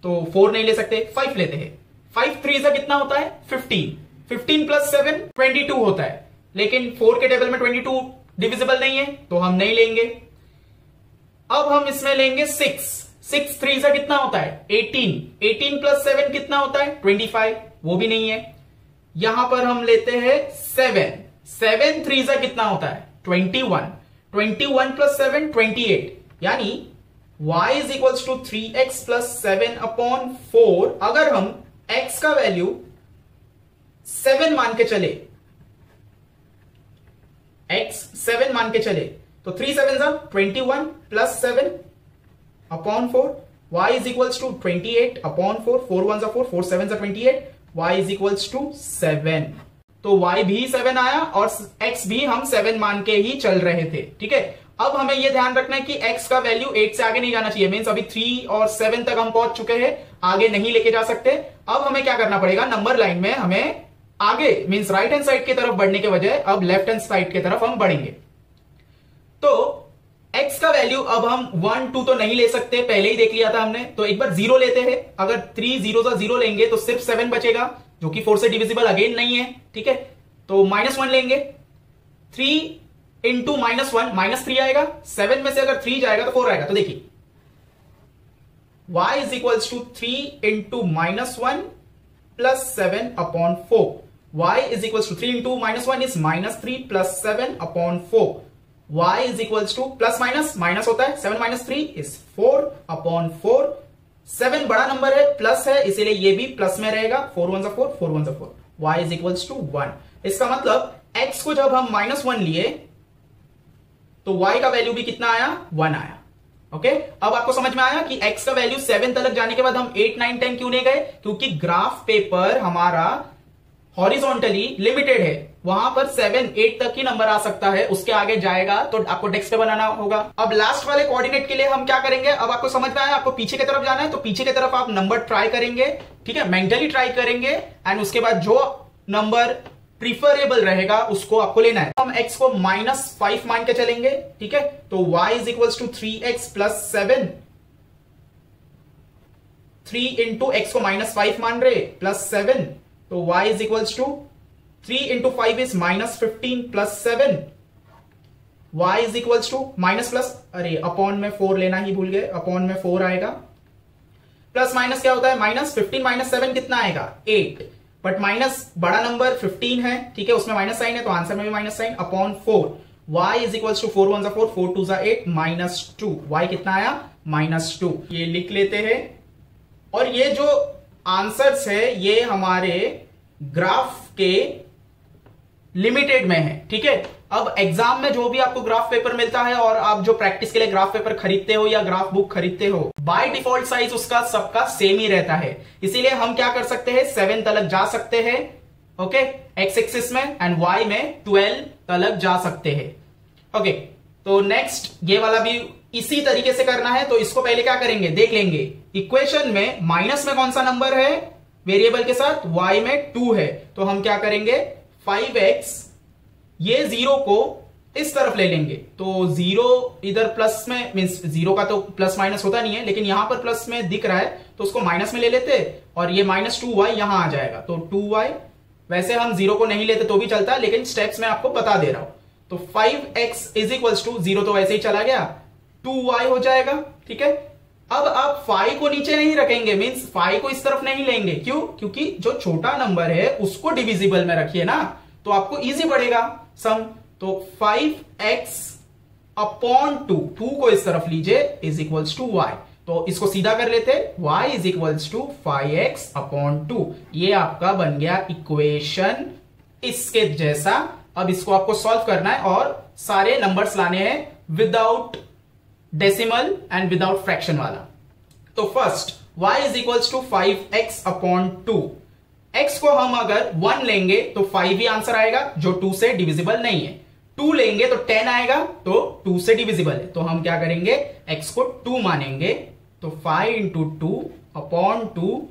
तो 4 नहीं ले सकते, 5 लेते हैं। 5 3 से कितना होता है 15, 15 प्लस 7 22 होता है, लेकिन 4 के टेबल में 22 डिविजिबल नहीं है तो हम नहीं लेंगे। अब हम इसमें लेंगे 6, 6 3 से कितना होता है 18, 18 प्लस 7 कितना होता है 25, वो भी नहीं है। यहां पर हम लेते हैं 7, 7 3 से कितना होता है 21, 21 प्लस 7 28, यानी y is equals to 3x plus 7 upon 4। अगर हम x का वैल्यू 7 मान के चले, x 7 मान के चले तो 3 7 जा 21 plus 7 upon 4, y is equals to 28 upon 4, 4 1 जा 4, 4 7 जा 28, y इज इक्वल्स टू 7। तो y भी 7 आया और x भी हम 7 मान के ही चल रहे थे। ठीक है, अब हमें यह ध्यान रखना है कि x का वैल्यू 8 से आगे नहीं जाना चाहिए, मींस अभी 3 और 7 तक हम पहुंच चुके हैं, आगे नहीं लेके जा सकते। अब हमें क्या करना पड़ेगा, नंबर लाइन में हमें आगे मींस राइट हैंड साइड की तरफ बढ़ने के बजाय अब लेफ्ट हैंड साइड की तरफ हम बढ़ेंगे। तो x का वैल्यू अब हम 1 2 तो नहीं ले सकते, पहले ही देख लिया था हमने, तो एक बार 0 लेते हैं। अगर 3 0 सा 0 लेंगे तो सिर्फ 7 बचेगा जो कि 4 से डिविजिबल अगेन नहीं है। ठीक है, तो -1 लेंगे, 3 इंटू -1 -3 आएगा, 7 में से अगर 3 जाएगा तो 4 आएगा। तो देखिए y is equals to 3 into -1 plus 7 upon 4, y is equals to 3 into -1 is -3 plus 7 upon 4, y is equals to plus minus होता है, 7 - 3 इज 4 अपॉन 4। 7 बड़ा नंबर है, प्लस है, इसीलिए ये भी प्लस में रहेगा, 4 1 4, 4 1 4, y इज इक्वल्स टू 1। इसका मतलब x को जब हम -1 लिए तो y का वैल्यू भी कितना आया 1 आया। ओके, अब आपको समझ में आया कि x का वैल्यू 7 तक जाने के बाद हम 8 9 10 क्यों नहीं गए, क्योंकि ग्राफ पेपर हमारा हॉरिजॉन्टली लिमिटेड है, वहां पर 7 8 तक ही नंबर आ सकता है, उसके आगे जाएगा तो आपको टेक्स्ट बनाना होगा। अब लास्ट वाले कोऑर्डिनेट के लिए हम क्या करेंगे, अब आपको समझ में आया, आपको पीछे की तरफ जाना है तो पीछे की तरफ आप नंबर ट्राई करेंगे। ठीक है, मेंटली ट्राई करेंगे एंड उसके बाद जो नंबर प्रीफरेबल रहेगा उसको आपको लेना है। हम x को -5 मान के चलेंगे। ठीक है, तो y is equals to 3x plus 7, 3 into x को -5 मान रहे प्लस 7, तो y is equals to 3 into 5 is -15 plus 7, y is equals to minus plus, अरे अपॉन में 4 लेना ही भूल गए, अपॉन में 4 आएगा, प्लस माइनस क्या होता है -15 - 7 कितना आएगा 8, बट माइनस बड़ा नंबर 15 है। ठीक है, उसमें माइनस साइन है तो आंसर में भी minus sign, upon 4, y is equals to 4 1 जा 4, 4 2 जा 8, -2, y कितना आया -2। ये लिख लेते हैं और ये जो आंसर्स है ये हमारे ग्राफ के लिमिटेड में है। ठीक है, अब एग्जाम में जो भी आपको ग्राफ पेपर मिलता है और आप जो प्रैक्टिस के लिए ग्राफ पेपर खरीदते हो या ग्राफ बुक खरीदते हो, बाय डिफॉल्ट साइज उसका सबका सेम ही रहता है, इसीलिए हम क्या कर सकते हैं 7 तक जा सकते हैं। ओके, एक्स एक्सिस में एंड वाई में 12 तक जा सकते हैं। ओके, तो नेक्स्ट ये वाला भी इसी तरीके से करना है, तो इसको पहले क्या करेंगे देख लेंगे। इक्वेशन में माइनस में कौन सा नंबर है वेरिएबल के साथ, y में 2 है, तो हम क्या करेंगे 5x, ये 0 को इस तरफ ले लेंगे, तो 0 इधर प्लस में, मींस 0 का तो प्लस माइनस होता नहीं है, लेकिन यहां पर प्लस में दिख रहा है तो उसको माइनस में ले लेते और ये -2y यहां आ जाएगा, तो 2y। वैसे हम 0 को नहीं लेते तो भी चलता, लेकिन स्टेप्स में आपको बता दे रहा हूं। तो 5x इज इक्वल्स टू 0 तो वैसे ही चला गया, 2y हो जाएगा। ठीक है, अब आप 5 को नीचे नहीं रखेंगे, मींस 5 को इस तरफ नहीं लेंगे, क्यों, क्योंकि जो छोटा नंबर है उसको डिविजिबल में रखिए ना, तो आपको इजी पड़ेगा सम। तो 5x अपॉन 2 को इस तरफ लीजिए इज इक्वल्स टू y, तो इसको सीधा कर लेते, y is equals to 5x upon 2, ये आपका बन गया इक्वेशन इसके जैसा। अब इसको आपको सॉल्व करना है और सारे नंबर्स लाने हैं without decimal and without fraction वाला। तो first y is equals to 5x/2। x को हम अगर 1 लेंगे तो 5 ही आंसर आएगा, जो 2 से डिविजिबल नहीं है। 2 लेंगे तो 10 आएगा, तो 2 से डिविजिबल है। तो हम क्या करेंगे, x को 2 मानेंगे, तो 5 इंटू 2/2,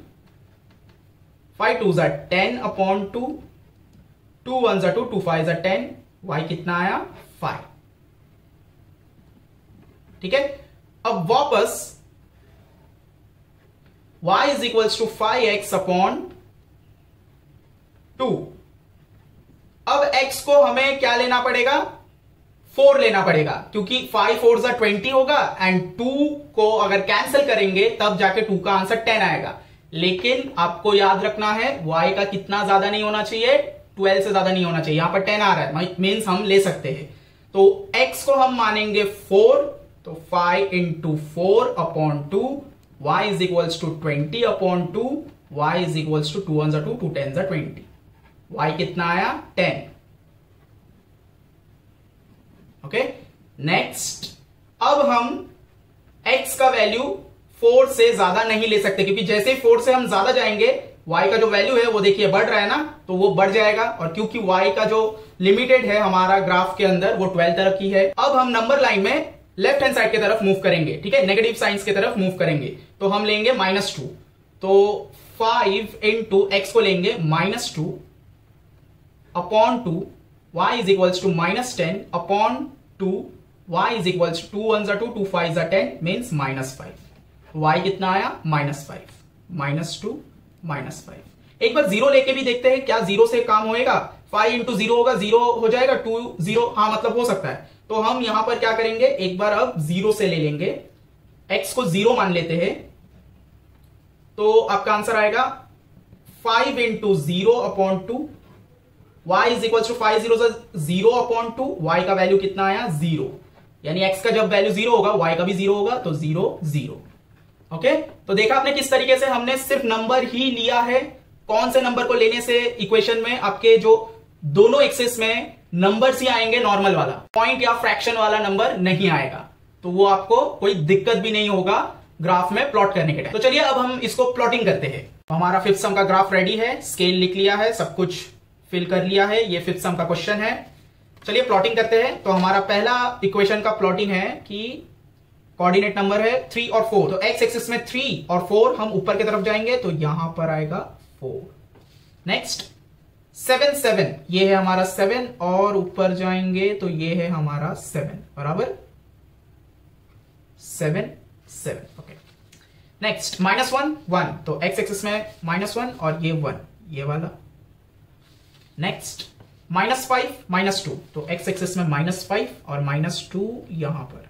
5 2 ज़ा 10/2, 2 1 ज़ा 2, 2 5 ज़ा 10, y कितना आया 5। ठीक है, अब वापस y is equals to 5x/2। अब x को हमें क्या लेना पड़ेगा, 4 लेना पड़ेगा, क्योंकि 5 4 ज़ा 20 होगा एंड 2 को अगर कैंसिल करेंगे तब जाके 2 का आंसर 10 आएगा। लेकिन आपको याद रखना है y का कितना ज्यादा नहीं होना चाहिए, 12 से ज्यादा नहीं होना चाहिए। यहां पर 10 आ रहा है, मीन्स हम ले सकते हैं। तो x को हम मानेंगे 4, तो 5 into 4/2, y is equals to 20/2, y is equals to 2 1 ज़ा 2, 2 10 ज़ा 20, y कितना आया 10। ओके, नेक्स्ट, अब हम x का वैल्यू 4 से ज्यादा नहीं ले सकते, क्योंकि जैसे ही 4 से हम ज्यादा जाएंगे y का जो वैल्यू है वो देखिए बढ़ रहा है ना, तो वो बढ़ जाएगा। और क्योंकि y का जो लिमिटेड है हमारा ग्राफ के अंदर वो 12 तरफ की है। अब हम नंबर लाइन में लेफ्ट हैंड साइड की तरफ मूव करेंगे, ठीक है, नेगेटिव साइंस की तरफ मूव करेंगे। तो हम लेंगे -2, तो 5 इंटू x को लेंगे -2/2, y is equals to -10/2, y is equals to 2 1 ज़ा 2, 2 5 ज़ा 10, मीन्स -5। y कितना आया -5, -2 -5। एक बार 0 लेके भी देखते हैं, क्या 0 से काम होएगा। 5 इंटू 0 होगा, 0 हो जाएगा, 2 0, हाँ मतलब हो सकता है। तो हम यहां पर क्या करेंगे, एक बार अब 0 से ले लेंगे, x को 0 मान लेते हैं, तो आपका आंसर आएगा 5 into 0/2, y is equal to 5 0 0/2, y का वैल्यू कितना आया 0, यानी x का जब वैल्यू 0 होगा y का भी 0 होगा, तो 0 0। ओके, तो देखा आपने किस तरीके से हमने सिर्फ नंबर ही लिया है। कौन से नंबर को लेने से इक्वेशन में आपके जो दोनों एक्सिस में नंबर्स ही आएंगे, नॉर्मल वाला, पॉइंट या फ्रैक्शन वाला नंबर नहीं आएगा, तो वो आपको कोई दिक्कत भी नहीं होगा ग्राफ में प्लॉट करने के टाइम। तो चलिए अब हम इसको प्लॉटिंग करते हैं। हमारा फिफ्थ सम का ग्राफ रेडी है, स्केल लिख लिया है, सब कुछ फिल कर लिया है, ये फिफ्थ सम का क्वेश्चन है। चलिए प्लॉटिंग करते हैं। तो हमारा पहला इक्वेशन का प्लॉटिंग है कि कोऑर्डिनेट नंबर है 3 और 4, तो x एक्सिस में 3 और 4, हम ऊपर की तरफ जाएंगे तो यहां पर आएगा 4। नेक्स्ट 7 7, ये है हमारा 7, और ऊपर जाएंगे तो ये है हमारा 7 बराबर 7 7। ओके, नेक्स्ट -1 1, तो x एक्सिस में -1 और ये 1, ये वाला। नेक्स्ट -5 -2, तो x एक्सिस में -5 और -2 यहां पर।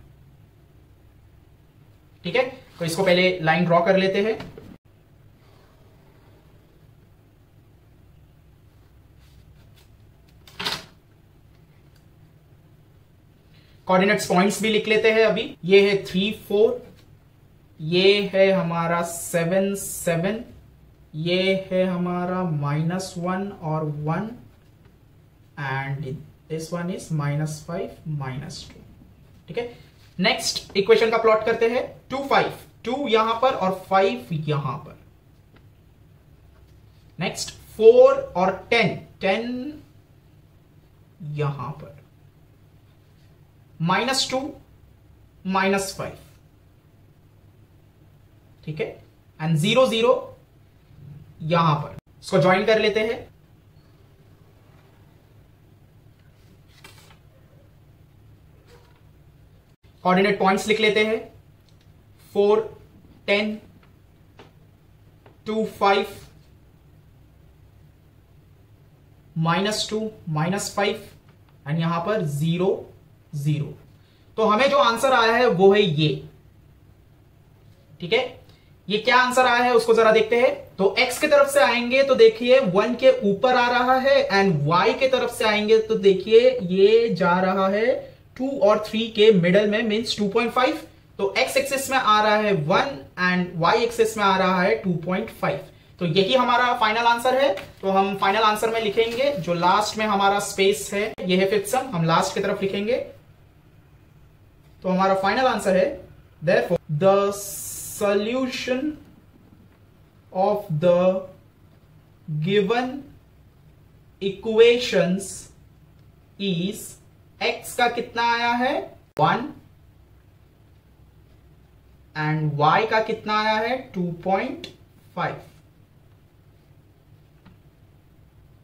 ठीक है, तो इसको पहले लाइन ड्रॉ कर लेते हैं। कोऑर्डिनेट्स पॉइंट्स भी लिख लेते हैं अभी। ये है 3 4, ये है हमारा 7 7, ये है हमारा -1 और 1, एंड दिस वन इज -5 -2। ठीक है, नेक्स्ट इक्वेशन का प्लॉट करते हैं। 2 5, 2 यहां पर और 5 यहां पर। नेक्स्ट 4 और 10 10 यहां पर। -2 -5, ठीक है, एंड 0 0 यहां पर। इसको ज्वाइन कर लेते हैं। कोऑर्डिनेट पॉइंट्स लिख लेते हैं। 4 10, 2 5, -2 -5, एंड यहां पर 0 0। तो हमें जो आंसर आया है वो है ये। ठीक है, ये क्या आंसर आया है उसको जरा देखते हैं। तो x की तरफ से आएंगे तो देखिए 1 के ऊपर आ रहा है, एंड y के तरफ से आएंगे तो देखिए ये जा रहा है 2 और 3 के मिडल में, मींस 2.5। तो x एक्सिस में आ रहा है 1 एंड y एक्सिस में आ रहा है 2.5। तो यही हमारा फाइनल आंसर है। तो हम फाइनल आंसर में लिखेंगे जो लास्ट में हमारा स्पेस है, ये है फिफ्थ सम, हम लास्ट की तरफ लिखेंगे। तो हमारा फाइनल आंसर है, therefore the solution of the given equations is x का कितना आया है 1 एंड y का कितना आया है 2.5।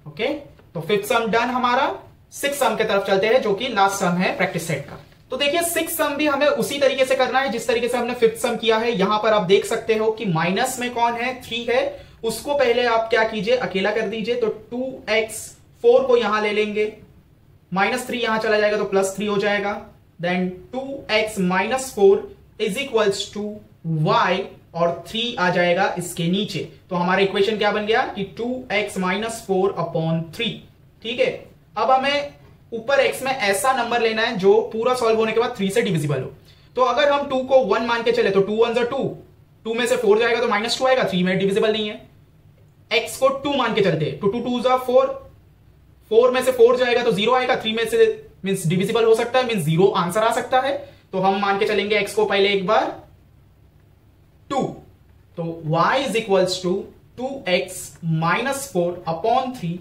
ओके, तो फिफ्थ सम डन हमारा। सिक्स सम के तरफ चलते हैं जो कि लास्ट सम है प्रैक्टिस सेट का। तो देखिए सिक्स सम भी हमें उसी तरीके से करना है जिस तरीके से हमने फिफ्थ सम किया है। यहां पर आप देख सकते हो कि माइनस में कौन है 3 है, उसको पहले आप क्या कीजिए अकेला कर दीजिए। तो 2x 4 को यहां ले लेंगे, -3 यहां चला जाएगा तो +3 हो जाएगा। Then 2x -4 is equals to y और 3 आ जाएगा इसके नीचे। तो हमारा इक्वेशन क्या बन गया कि 2x -4 अपॉन 3। ठीक है, अब हमें ऊपर x में ऐसा नंबर लेना है जो पूरा सॉल्व होने के बाद 3 से डिविजिबल हो। तो अगर हम 2 को 1 मान के चले तो 2 1 2, 2 में से 4 जाएगा तो -2 आएगा, 3 में डिविजिबल नहीं है। x को 2 मान के चलते तो 2 2 4, 4 में से 4 जाएगा तो 0 आएगा, 3 में से मींस डिविजिबल हो सकता है, मींस 0 आंसर आ सकता है। तो हम मान के चलेंगे x को पहले एक बार 2, तो y is equals to 2x -4 upon 3,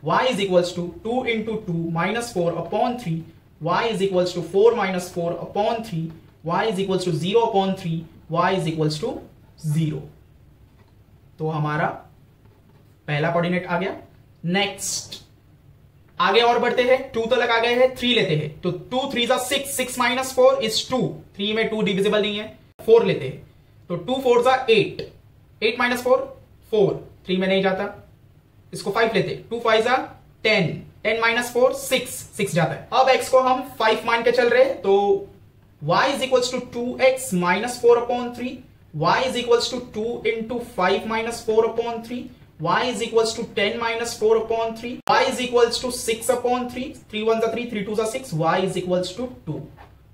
y is equals to 2 into 2 -4 upon 3, y is equals to 4 -4 upon 3, y is equals to 0 upon 3, y is equals to 0। तो हमारा पहला कोऑर्डिनेट आ गया। नेक्स्ट आगे और बढ़ते हैं, 2 तक आ गए हैं, 3 लेते हैं। तो 2 3 6, 6 -4 इज 2, 3 में 2 डिविजिबल नहीं है। 4 लेते हैं तो 2 4 8, 8 -4 4, 3 में नहीं जाता। इसको 5 लेते, 2 5 10, 10 -4 6, 6 जाता है। अब x को हम 5 मान के चल रहे हैं तो y is equals to 2x -4 upon 3, y is equals to 2 into 5 -4 upon 3, y is equals to 10 -4 upon 3, y is equals to 6 upon 3, 3 1 3, 3 2 6, y is equals to 2।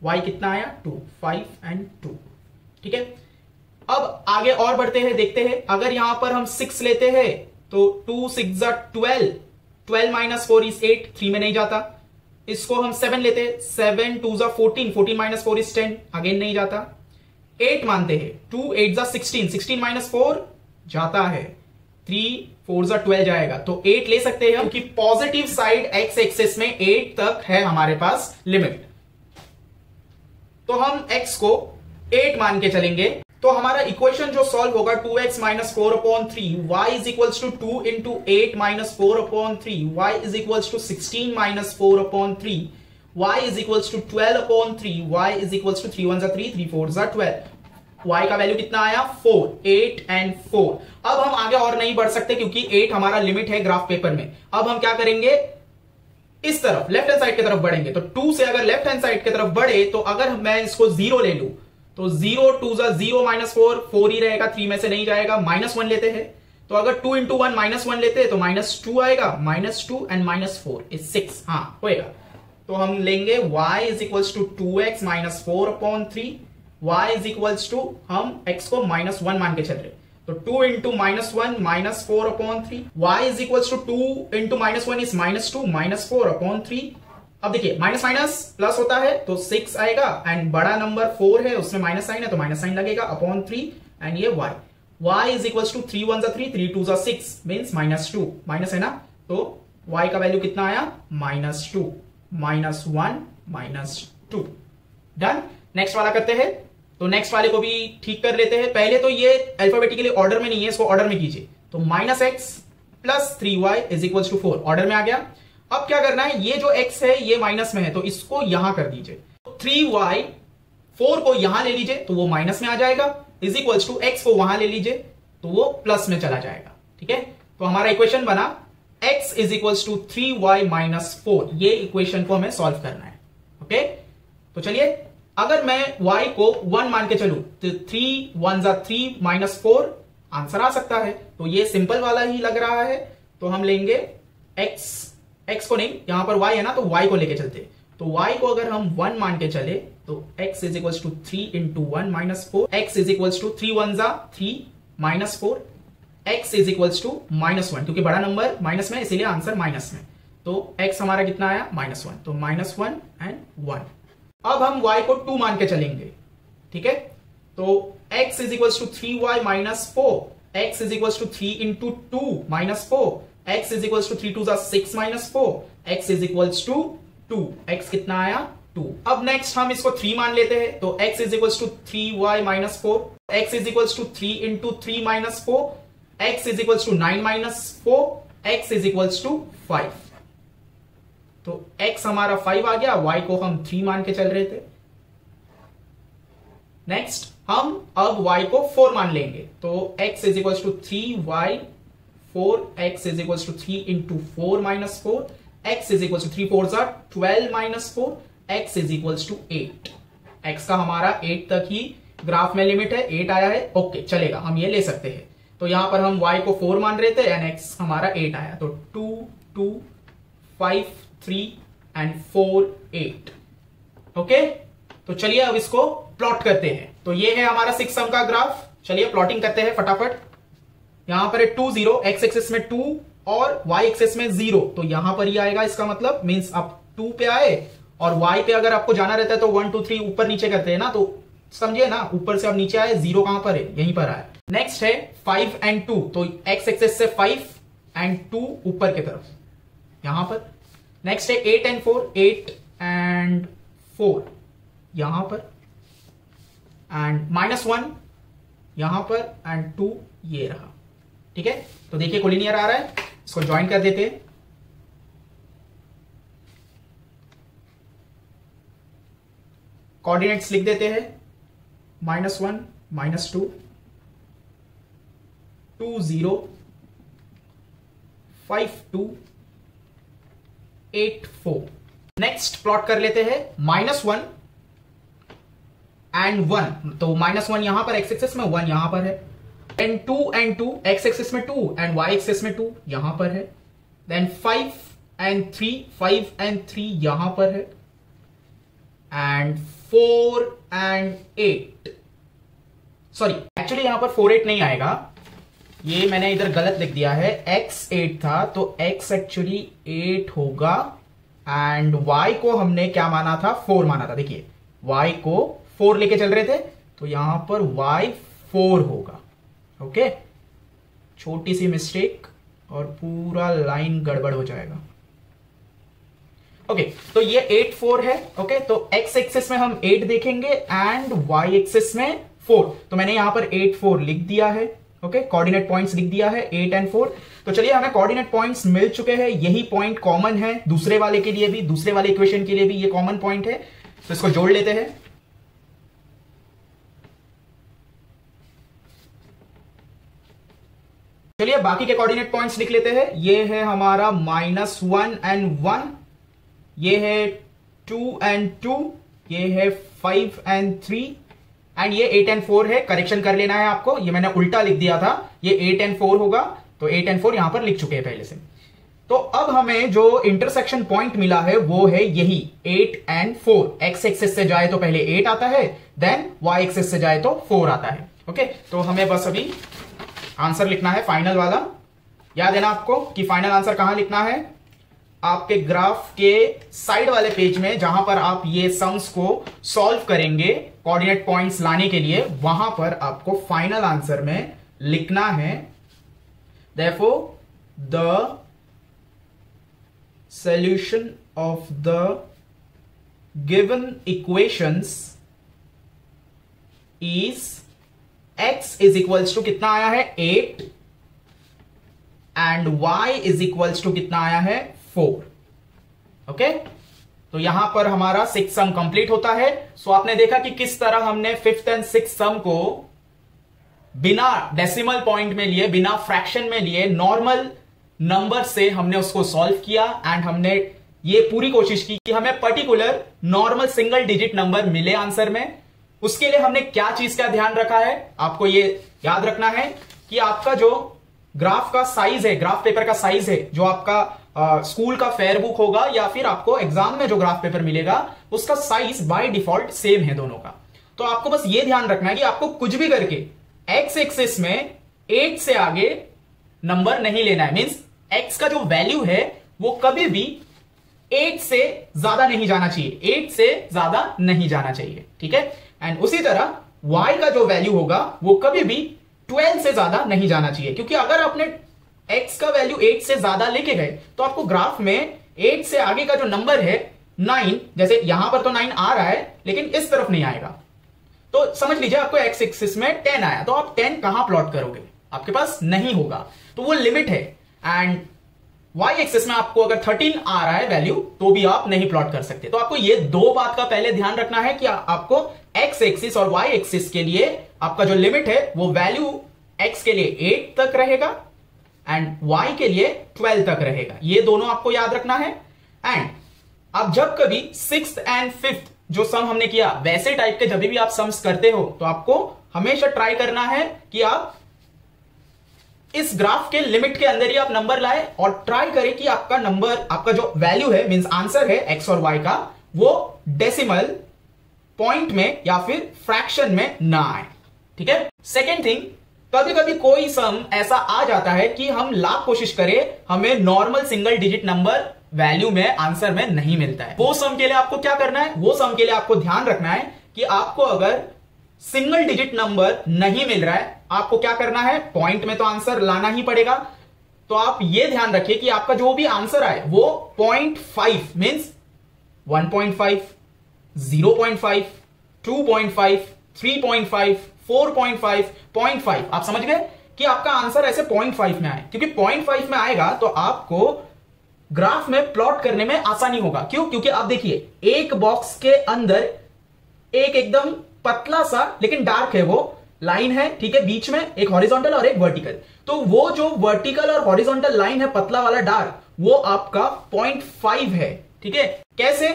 y कितना आया 2, 5 and 2। ठीक है, अब आगे और बढ़ते हैं, देखते हैं। अगर यहां पर हम 6 लेते हैं तो 2 6 12, 12 -4 is 8, 3 में नहीं जाता। इसको हम 7 लेते हैं, 7 2 14, 14 -4 is 10, अगेन नहीं जाता। 8 मानते हैं, 2 8 16, 16 -4 जाता है, 3 4 12 जाएगा। तो 8 ले सकते हैं क्योंकि पॉजिटिव साइड x एक्सिस में 8 तक है हमारे पास लिमिट। तो हम x को 8 मान के चलेंगे। तो हमारा इक्वेशन जो सॉल्व होगा 2x -4 upon 3, y is equals to 2 into 8 -4 upon 3, y is equals to 16 -4 upon 3, y is equals to 12 upon 3, y is equals to 3 1 3, 3 4 12। y का वैल्यू कितना आया 4, 8 एंड 4। अब हम आगे और नहीं बढ़ सकते क्योंकि 8 हमारा लिमिट है ग्राफ पेपर में। अब हम क्या करेंगे, इस तरफ लेफ्ट हैंड साइड की तरफ बढ़ेंगे। तो 2 से अगर लेफ्ट हैंड साइड की तरफ बढ़े तो अगर मैं इसको 0 ले लूं तो 0 2 0 -4, 4 ही रहेगा, 3 में से नहीं जाएगा। -1 लेते हैं तो अगर 2 इंटू 1 -1 लेते हैं तो -2 आएगा, -2 एंड -4 इज 6। हाँ होएगा। तो हम लेंगे y is equals to 2x -4 upon 3, y is equals to हम x को -1 मान के चल रहे, तो 2 into -1 -4 upon 3, y is equals to 2 into -1 is -2, -4 upon 3। अब देखिए माइनस माइनस प्लस होता है तो 6 आएगा एंड बड़ा नंबर 4 है उसमें माइनस साइन है तो माइनस साइन लगेगा अपॉन 3 एंड ये y is equals to 3 1 3, 3 2 6 means -2, minus है ना, तो y का वैल्यू कितना आया -2, -1 -2। डन। नेक्स्ट वाला करते हैं। तो नेक्स्ट वाले को भी ठीक कर लेते हैं। पहले तो ये अल्फाबेटिकली ऑर्डर में नहीं है, इसको ऑर्डर में कीजिए। तो -x plus 3y is equal to 4 order में आ गया। अब क्या करना है, ये जो x है ये माइनस में है तो इसको यहां कर दीजिए। 3y 4 को यहां ले लीजिए तो वो माइनस में आ जाएगा, इज इक्वल्स टू x को वहां ले लीजिए तो वो प्लस में चला जाएगा। ठीक है, तो हमारा इक्वेशन बना x is equals to 3y -4। ये इक्वेशन को हमें सॉल्व करना है। ओके, तो चलिए अगर मैं y को 1 मान के चलूं तो 3 1 3 -4 आंसर आ सकता है। तो ये सिंपल वाला ही लग रहा है। तो हम लेंगे x को नहीं, यहां पर y है ना तो y को लेके चलते। तो y को अगर हम 1 मान के चले तो x is equals to 3 into 1 -4, x is equals to 3 1 3 -4, x is equals to -1 क्योंकि बड़ा नंबर माइनस में इसीलिए आंसर माइनस में। तो x हमारा कितना आया -1, तो -1 एंड 1। अब हम y को 2 मान के चलेंगे। ठीक है, तो x is equals to 3y -4 x is equal to 3 into 2 minus 4, x is equal to 3 2 6 minus 4, x is equal to 2, x कितना आया 2। अब नेक्स्ट हम इसको 3 मान लेते हैं, तो x is equal to 3y minus 4, x is equal to 3 into 3 minus 4, x is equal to 9 minus 4, x is equal to 5। तो x हमारा 5 आ गया, y को हम 3 मान के चल रहे थे। नेक्स्ट हम अब y को 4 मान लेंगे, तो x is equal to 3y 4, x is equal to 3 into 4 minus 4, x is equal to 3 4 12 minus 4, x is equal to 8। x का हमारा 8 तक ही ग्राफ में लिमिट है, 8 आया है, ओके चलेगा, हम ये ले सकते हैं। तो यहां पर हम y को 4 मान रहे थे एंड x हमारा 8 आया, तो 2 2 5 3 एंड 4 8। ओके, तो चलिए अब इसको प्लॉट करते हैं। तो ये है हमारा 6 सम का ग्राफ, चलिए प्लॉटिंग करते हैं फटाफट। यहां पर है 2 0, x एक्सिस में 2 और y एक्सिस में 0, तो यहां पर ही आएगा, इसका मतलब मींस आप 2 पे आए और y पे अगर आपको जाना रहता है तो 1 2 3 ऊपर नीचे करते हैं ना, तो समझिए ना, ऊपर से अब नीचे आए, 0 कहां पर है, यहीं पर आया। नेक्स्ट है 5 एंड 2, तो x एक्सिस से 5 एंड 2 ऊपर की तरफ यहां पर। नेक्स्ट है 8 एंड 4, 8 एंड 4 यहां पर, एंड -1 यहां पर एंड 2 ये रहा। ठीक है, तो देखिए कोलिनियर आ रहा है, इसको ज्वाइन कर देते हैं। कोऑर्डिनेट्स लिख देते हैं, -1 -2 2 0 5 2 8 4। नेक्स्ट प्लॉट कर लेते हैं -1 एंड 1, तो -1 यहां पर x एक्सिस में, 1 यहां पर है, एंड 2 एंड 2 x एक्सिस में 2 एंड y एक्सिस में 2 यहां पर है। देन 5 एंड 3, 5 एंड 3 यहां पर है, एंड 4 एंड 8, सॉरी एक्चुअली यहां पर 4 8 नहीं आएगा, ये मैंने इधर गलत लिख दिया है, x 8 था तो x एक्चुअली 8 होगा, एंड y को हमने क्या माना था, 4 माना था। देखिए y को 4 लेके चल रहे थे, तो यहां पर y 4 होगा। ओके, छोटी सी मिस्टेक और पूरा लाइन गड़बड़ हो जाएगा। ओके, तो ये 8 4 है। ओके, तो x एक्सिस में हम 8 देखेंगे एंड y एक्सिस में 4, तो मैंने यहां पर 8 4 लिख दिया है। ओके, कोऑर्डिनेट पॉइंट्स लिख दिया है 8 एंड 4। तो चलिए हमें कोऑर्डिनेट पॉइंट्स मिल चुके हैं, यही पॉइंट कॉमन है दूसरे वाले के लिए भी, दूसरे वाले इक्वेशन के लिए भी ये कॉमन पॉइंट है, तो इसको जोड़ लेते हैं। चलिए बाकी के कोऑर्डिनेट पॉइंट्स लिख लेते हैं। ये है हमारा -1 एंड 1, ये है 2 एंड 2, ये है 5 एंड 3, एंड ये 8 एंड 4 है। करेक्शन कर लेना है आपको, ये मैंने उल्टा लिख दिया था, ये 8 एंड 4 होगा, तो 8 एंड 4 यहां पर लिख चुके हैं पहले से। तो अब हमें जो इंटरसेक्शन पॉइंट मिला है वो है यही 8 एंड 4। एक्स एक्सिस से जाए तो पहले 8 आता है, देन वाई एक्सिस से जाए तो 4 आता है। ओके, तो हमें बस अभी आंसर लिखना है फाइनल वाला। याद है ना आपको कि फाइनल आंसर कहां लिखना है, आपके ग्राफ के साइड वाले पेज में, जहां पर आप ये सम्स को सॉल्व करेंगे कोऑर्डिनेट पॉइंट्स लाने के लिए, वहां पर आपको फाइनल आंसर में लिखना है therefore the solution of the given equations is x is equals to कितना आया है 8 and y is equals to कितना आया है 4। ओके, तो यहां पर हमारा 6 सम कंप्लीट होता है। सो आपने देखा कि किस तरह हमने 5th एंड 6th सम को बिना डेसिमल पॉइंट में लिए, बिना फ्रैक्शन में लिए, नॉर्मल नंबर से हमने उसको सॉल्व किया, एंड हमने ये पूरी कोशिश की कि हमें particular normal single digit number मिले आंसर में। उसके लिए हमने क्या चीज का ध्यान रखा है, आपको ये याद रखना है कि आपका जो ग्राफ का साइज है, ग्राफ पेपर का साइज है, जो आपका स्कूल का फेयर बुक होगा या फिर आपको एग्जाम में जो ग्राफ पेपर मिलेगा, उसका साइज बाय डिफॉल्ट सेम है दोनों का। तो आपको बस ये ध्यान रखना है कि आपको कुछ भी करके एक्स एक्सिस में 8 से आगे नंबर नहीं लेना है। मींस x का जो वैल्यू है वो कभी भी 8 से ज्यादा नहीं जाना चाहिए, 8 से ज्यादा नहीं जाना चाहिए। ठीक है, एंड उसी तरह y का जो वैल्यू होगा वो कभी भी 12 से ज्यादा नहीं जाना चाहिए, क्योंकि अगर आपने x का वैल्यू 8 से ज्यादा लेके गए तो आपको ग्राफ में 8 से आगे का जो नंबर है 9, जैसे यहां पर तो 9 आ रहा है लेकिन इस तरफ नहीं आएगा, तो समझ लीजिए आपको x एक्सिस में 10 आया, तो आप 10 कहां प्लॉट करोगे, आपके पास नहीं होगा, तो वो लिमिट है। एंड y एक्सिस में आपको अगर 13 आ रहा है वैल्यू तो भी आप नहीं प्लॉट कर सकते। तो आपको ये दो बात का पहले ध्यान रखना है कि आपको x एक्सिस और y एक्सिस के लिए आपका जो लिमिट है वो वैल्यू x के लिए 8 तक रहेगा एंड y के लिए 12 तक रहेगा, ये दोनों आपको याद रखना है। एंड अब जब कभी 6th एंड 5th जो सम हमने किया वैसे टाइप के जब भी आप सम्स करते हो तो आपको हमेशा ट्राई करना है कि आप इस ग्राफ के लिमिट के अंदर ही आप नंबर लाए और ट्राई करें कि आपका नंबर, आपका जो वैल्यू है मींस आंसर है x और y का, वो डेसिमल पॉइंट में या फिर फ्रैक्शन में ना आए। ठीक है। सेकेंड थिंग, कभी कभी कोई सम ऐसा आ जाता है कि हम लाख कोशिश करें हमें normal single digit number value में आंसर में नहीं मिलता है। वो सम के लिए आपको क्या करना है, वो सम के लिए आपको ध्यान रखना है कि आपको अगर सिंगल डिजिट नंबर नहीं मिल रहा है, आपको क्या करना है, पॉइंट में तो आंसर लाना ही पड़ेगा। तो आप ये ध्यान रखिए कि आपका जो भी आंसर आए वो 0.5 मींस 1.5, 0.5, 2.5, 3.5, 4.5, 0.5, आप समझ गए कि आपका आंसर ऐसे 0.5 में आए, क्योंकि 0.5 में आएगा तो आपको ग्राफ में प्लॉट करने में आसानी होगा। क्यों? क्योंकि आप देखिए एक बॉक्स के अंदर एक एकदम पतला सा लेकिन डार्क है वो लाइन है, ठीक है, बीच में एक हॉरिजॉन्टल और एक वर्टिकल, तो वो जो वर्टिकल और हॉरिजॉन्टल लाइन है पतला वाला डार्क, वो आपका 0.5 है। ठीक है। कैसे?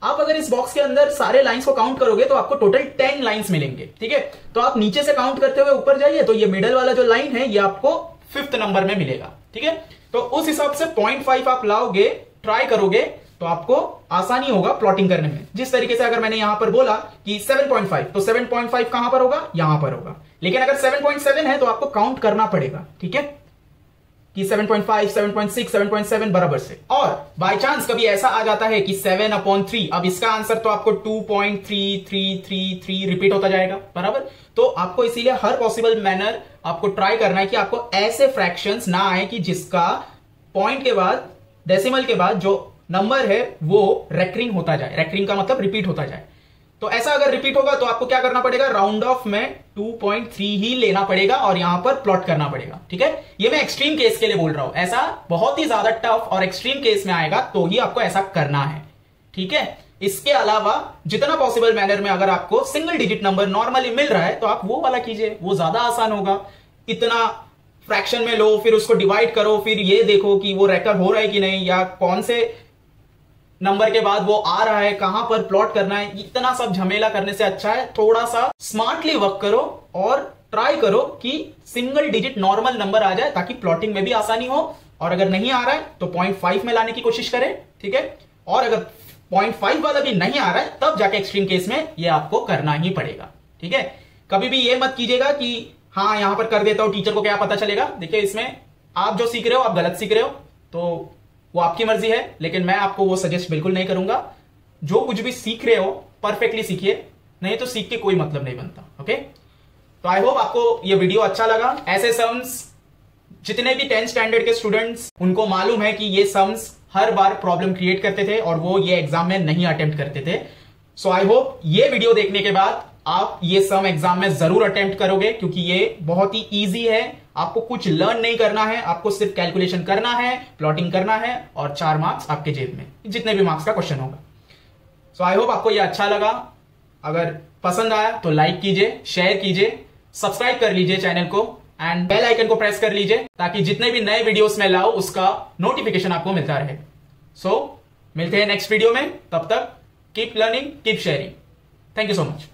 आप अगर इस बॉक्स के अंदर सारे लाइंस को काउंट करोगे तो आपको टोटल 10 लाइंस मिलेंगे। ठीक है। तो आप नीचे से काउंट करते हुए ऊपर जाइए तो ये मिडल वाला जो लाइन है ये आपको 5th नंबर में मिलेगा। ठीक है। तो उस हिसाब से 0.5 आप लाओगे, ट्राई करोगे तो आपको आसानी होगा प्लॉटिंग करने में। जिस तरीके से अगर मैंने यहां पर बोला कि 7.5, तो 7.5 कहां पर होगा, यहां पर होगा, लेकिन अगर 7.7 है तो आपको काउंट करना पड़ेगा। ठीक है, कि 7.5, 7.6, 7.7 बराबर से। और बाय चांस कभी ऐसा आ जाता है कि 7/3, अब इसका आंसर तो आपको 2.3333 रिपीट होता जाएगा, बराबर। तो आपको इसीलिए हर पॉसिबल मैनर आपको ट्राई करना है कि आपको ऐसे फ्रैक्शंस ना आए कि जिसका पॉइंट के बाद, डेसिमल के बाद जो नंबर है वो रेकरिंग होता जाए। रेकरिंग का मतलब रिपीट होता जाए। तो ऐसा अगर रिपीट होगा तो आपको क्या करना पड़ेगा, राउंड ऑफ में 2.3 ही लेना पड़ेगा और यहां पर प्लॉट करना पड़ेगा। ठीक है। ये मैं एक्सट्रीम केस के लिए बोल रहा हूं, ऐसा बहुत ही ज्यादा टफ और एक्सट्रीम केस में आएगा तो ही आपको ऐसा करना है। ठीक है। इसके अलावा जितना पॉसिबल मैनर में अगर आपको सिंगल डिजिट नंबर नॉर्मली मिल रहा है तो आप वो वाला कीजिए, वो ज्यादा आसान होगा। इतना फ्रैक्शन में लो, फिर उसको डिवाइड करो, फिर ये देखो कि वो रेकर हो रहा है कि नहीं, या कौन से नंबर के बाद वो आ रहा है, कहां पर प्लॉट करना है, इतना सब झमेला करने से अच्छा है थोड़ा सा स्मार्टली वर्क करो और ट्राई करो कि सिंगल डिजिट नॉर्मल नंबर आ जाए ताकि प्लॉटिंग में भी आसानी हो। और अगर नहीं आ रहा है तो 0.5 में लाने की कोशिश करें। ठीक है। और अगर 0.5 वाला भी नहीं आ रहा है तब जाके एक्सट्रीम केस में ये आपको करना ही पड़ेगा। ठीक है। कभी भी ये मत कीजिएगा कि हाँ यहां पर कर देता हूं, टीचर को क्या पता चलेगा। देखिए इसमें आप जो सीख रहे हो आप गलत सीख रहे हो, तो वो आपकी मर्जी है, लेकिन मैं आपको वो सजेस्ट बिल्कुल नहीं करूंगा। जो कुछ भी सीख रहे हो परफेक्टली सीखिए, नहीं तो सीख के कोई मतलब नहीं बनता। ओके। तो आई होप आपको ये वीडियो अच्छा लगा। ऐसे सम्स जितने भी 10th स्टैंडर्ड के स्टूडेंट्स, उनको मालूम है कि ये सम्स हर बार प्रॉब्लम क्रिएट करते थे और वो ये एग्जाम में नहीं अटेम्प्ट करते थे। सो आई होप ये वीडियो देखने के बाद आप ये सम एग्जाम में जरूर अटेम्प्ट करोगे, क्योंकि ये बहुत ही ईजी है। आपको कुछ लर्न नहीं करना है, आपको सिर्फ कैलकुलेशन करना है, प्लॉटिंग करना है और 4 मार्क्स आपके जेब में, जितने भी मार्क्स का क्वेश्चन होगा। सो आई होप आपको ये अच्छा लगा। अगर पसंद आया तो लाइक कीजिए, शेयर कीजिए, सब्सक्राइब कर लीजिए चैनल को एंड बेल आइकन को प्रेस कर लीजिए ताकि जितने भी नए वीडियोस में लाओ उसका नोटिफिकेशन आपको मिलता रहे। सो मिलते हैं नेक्स्ट वीडियो में, तब तक keep learning, keep sharing. Thank you so much.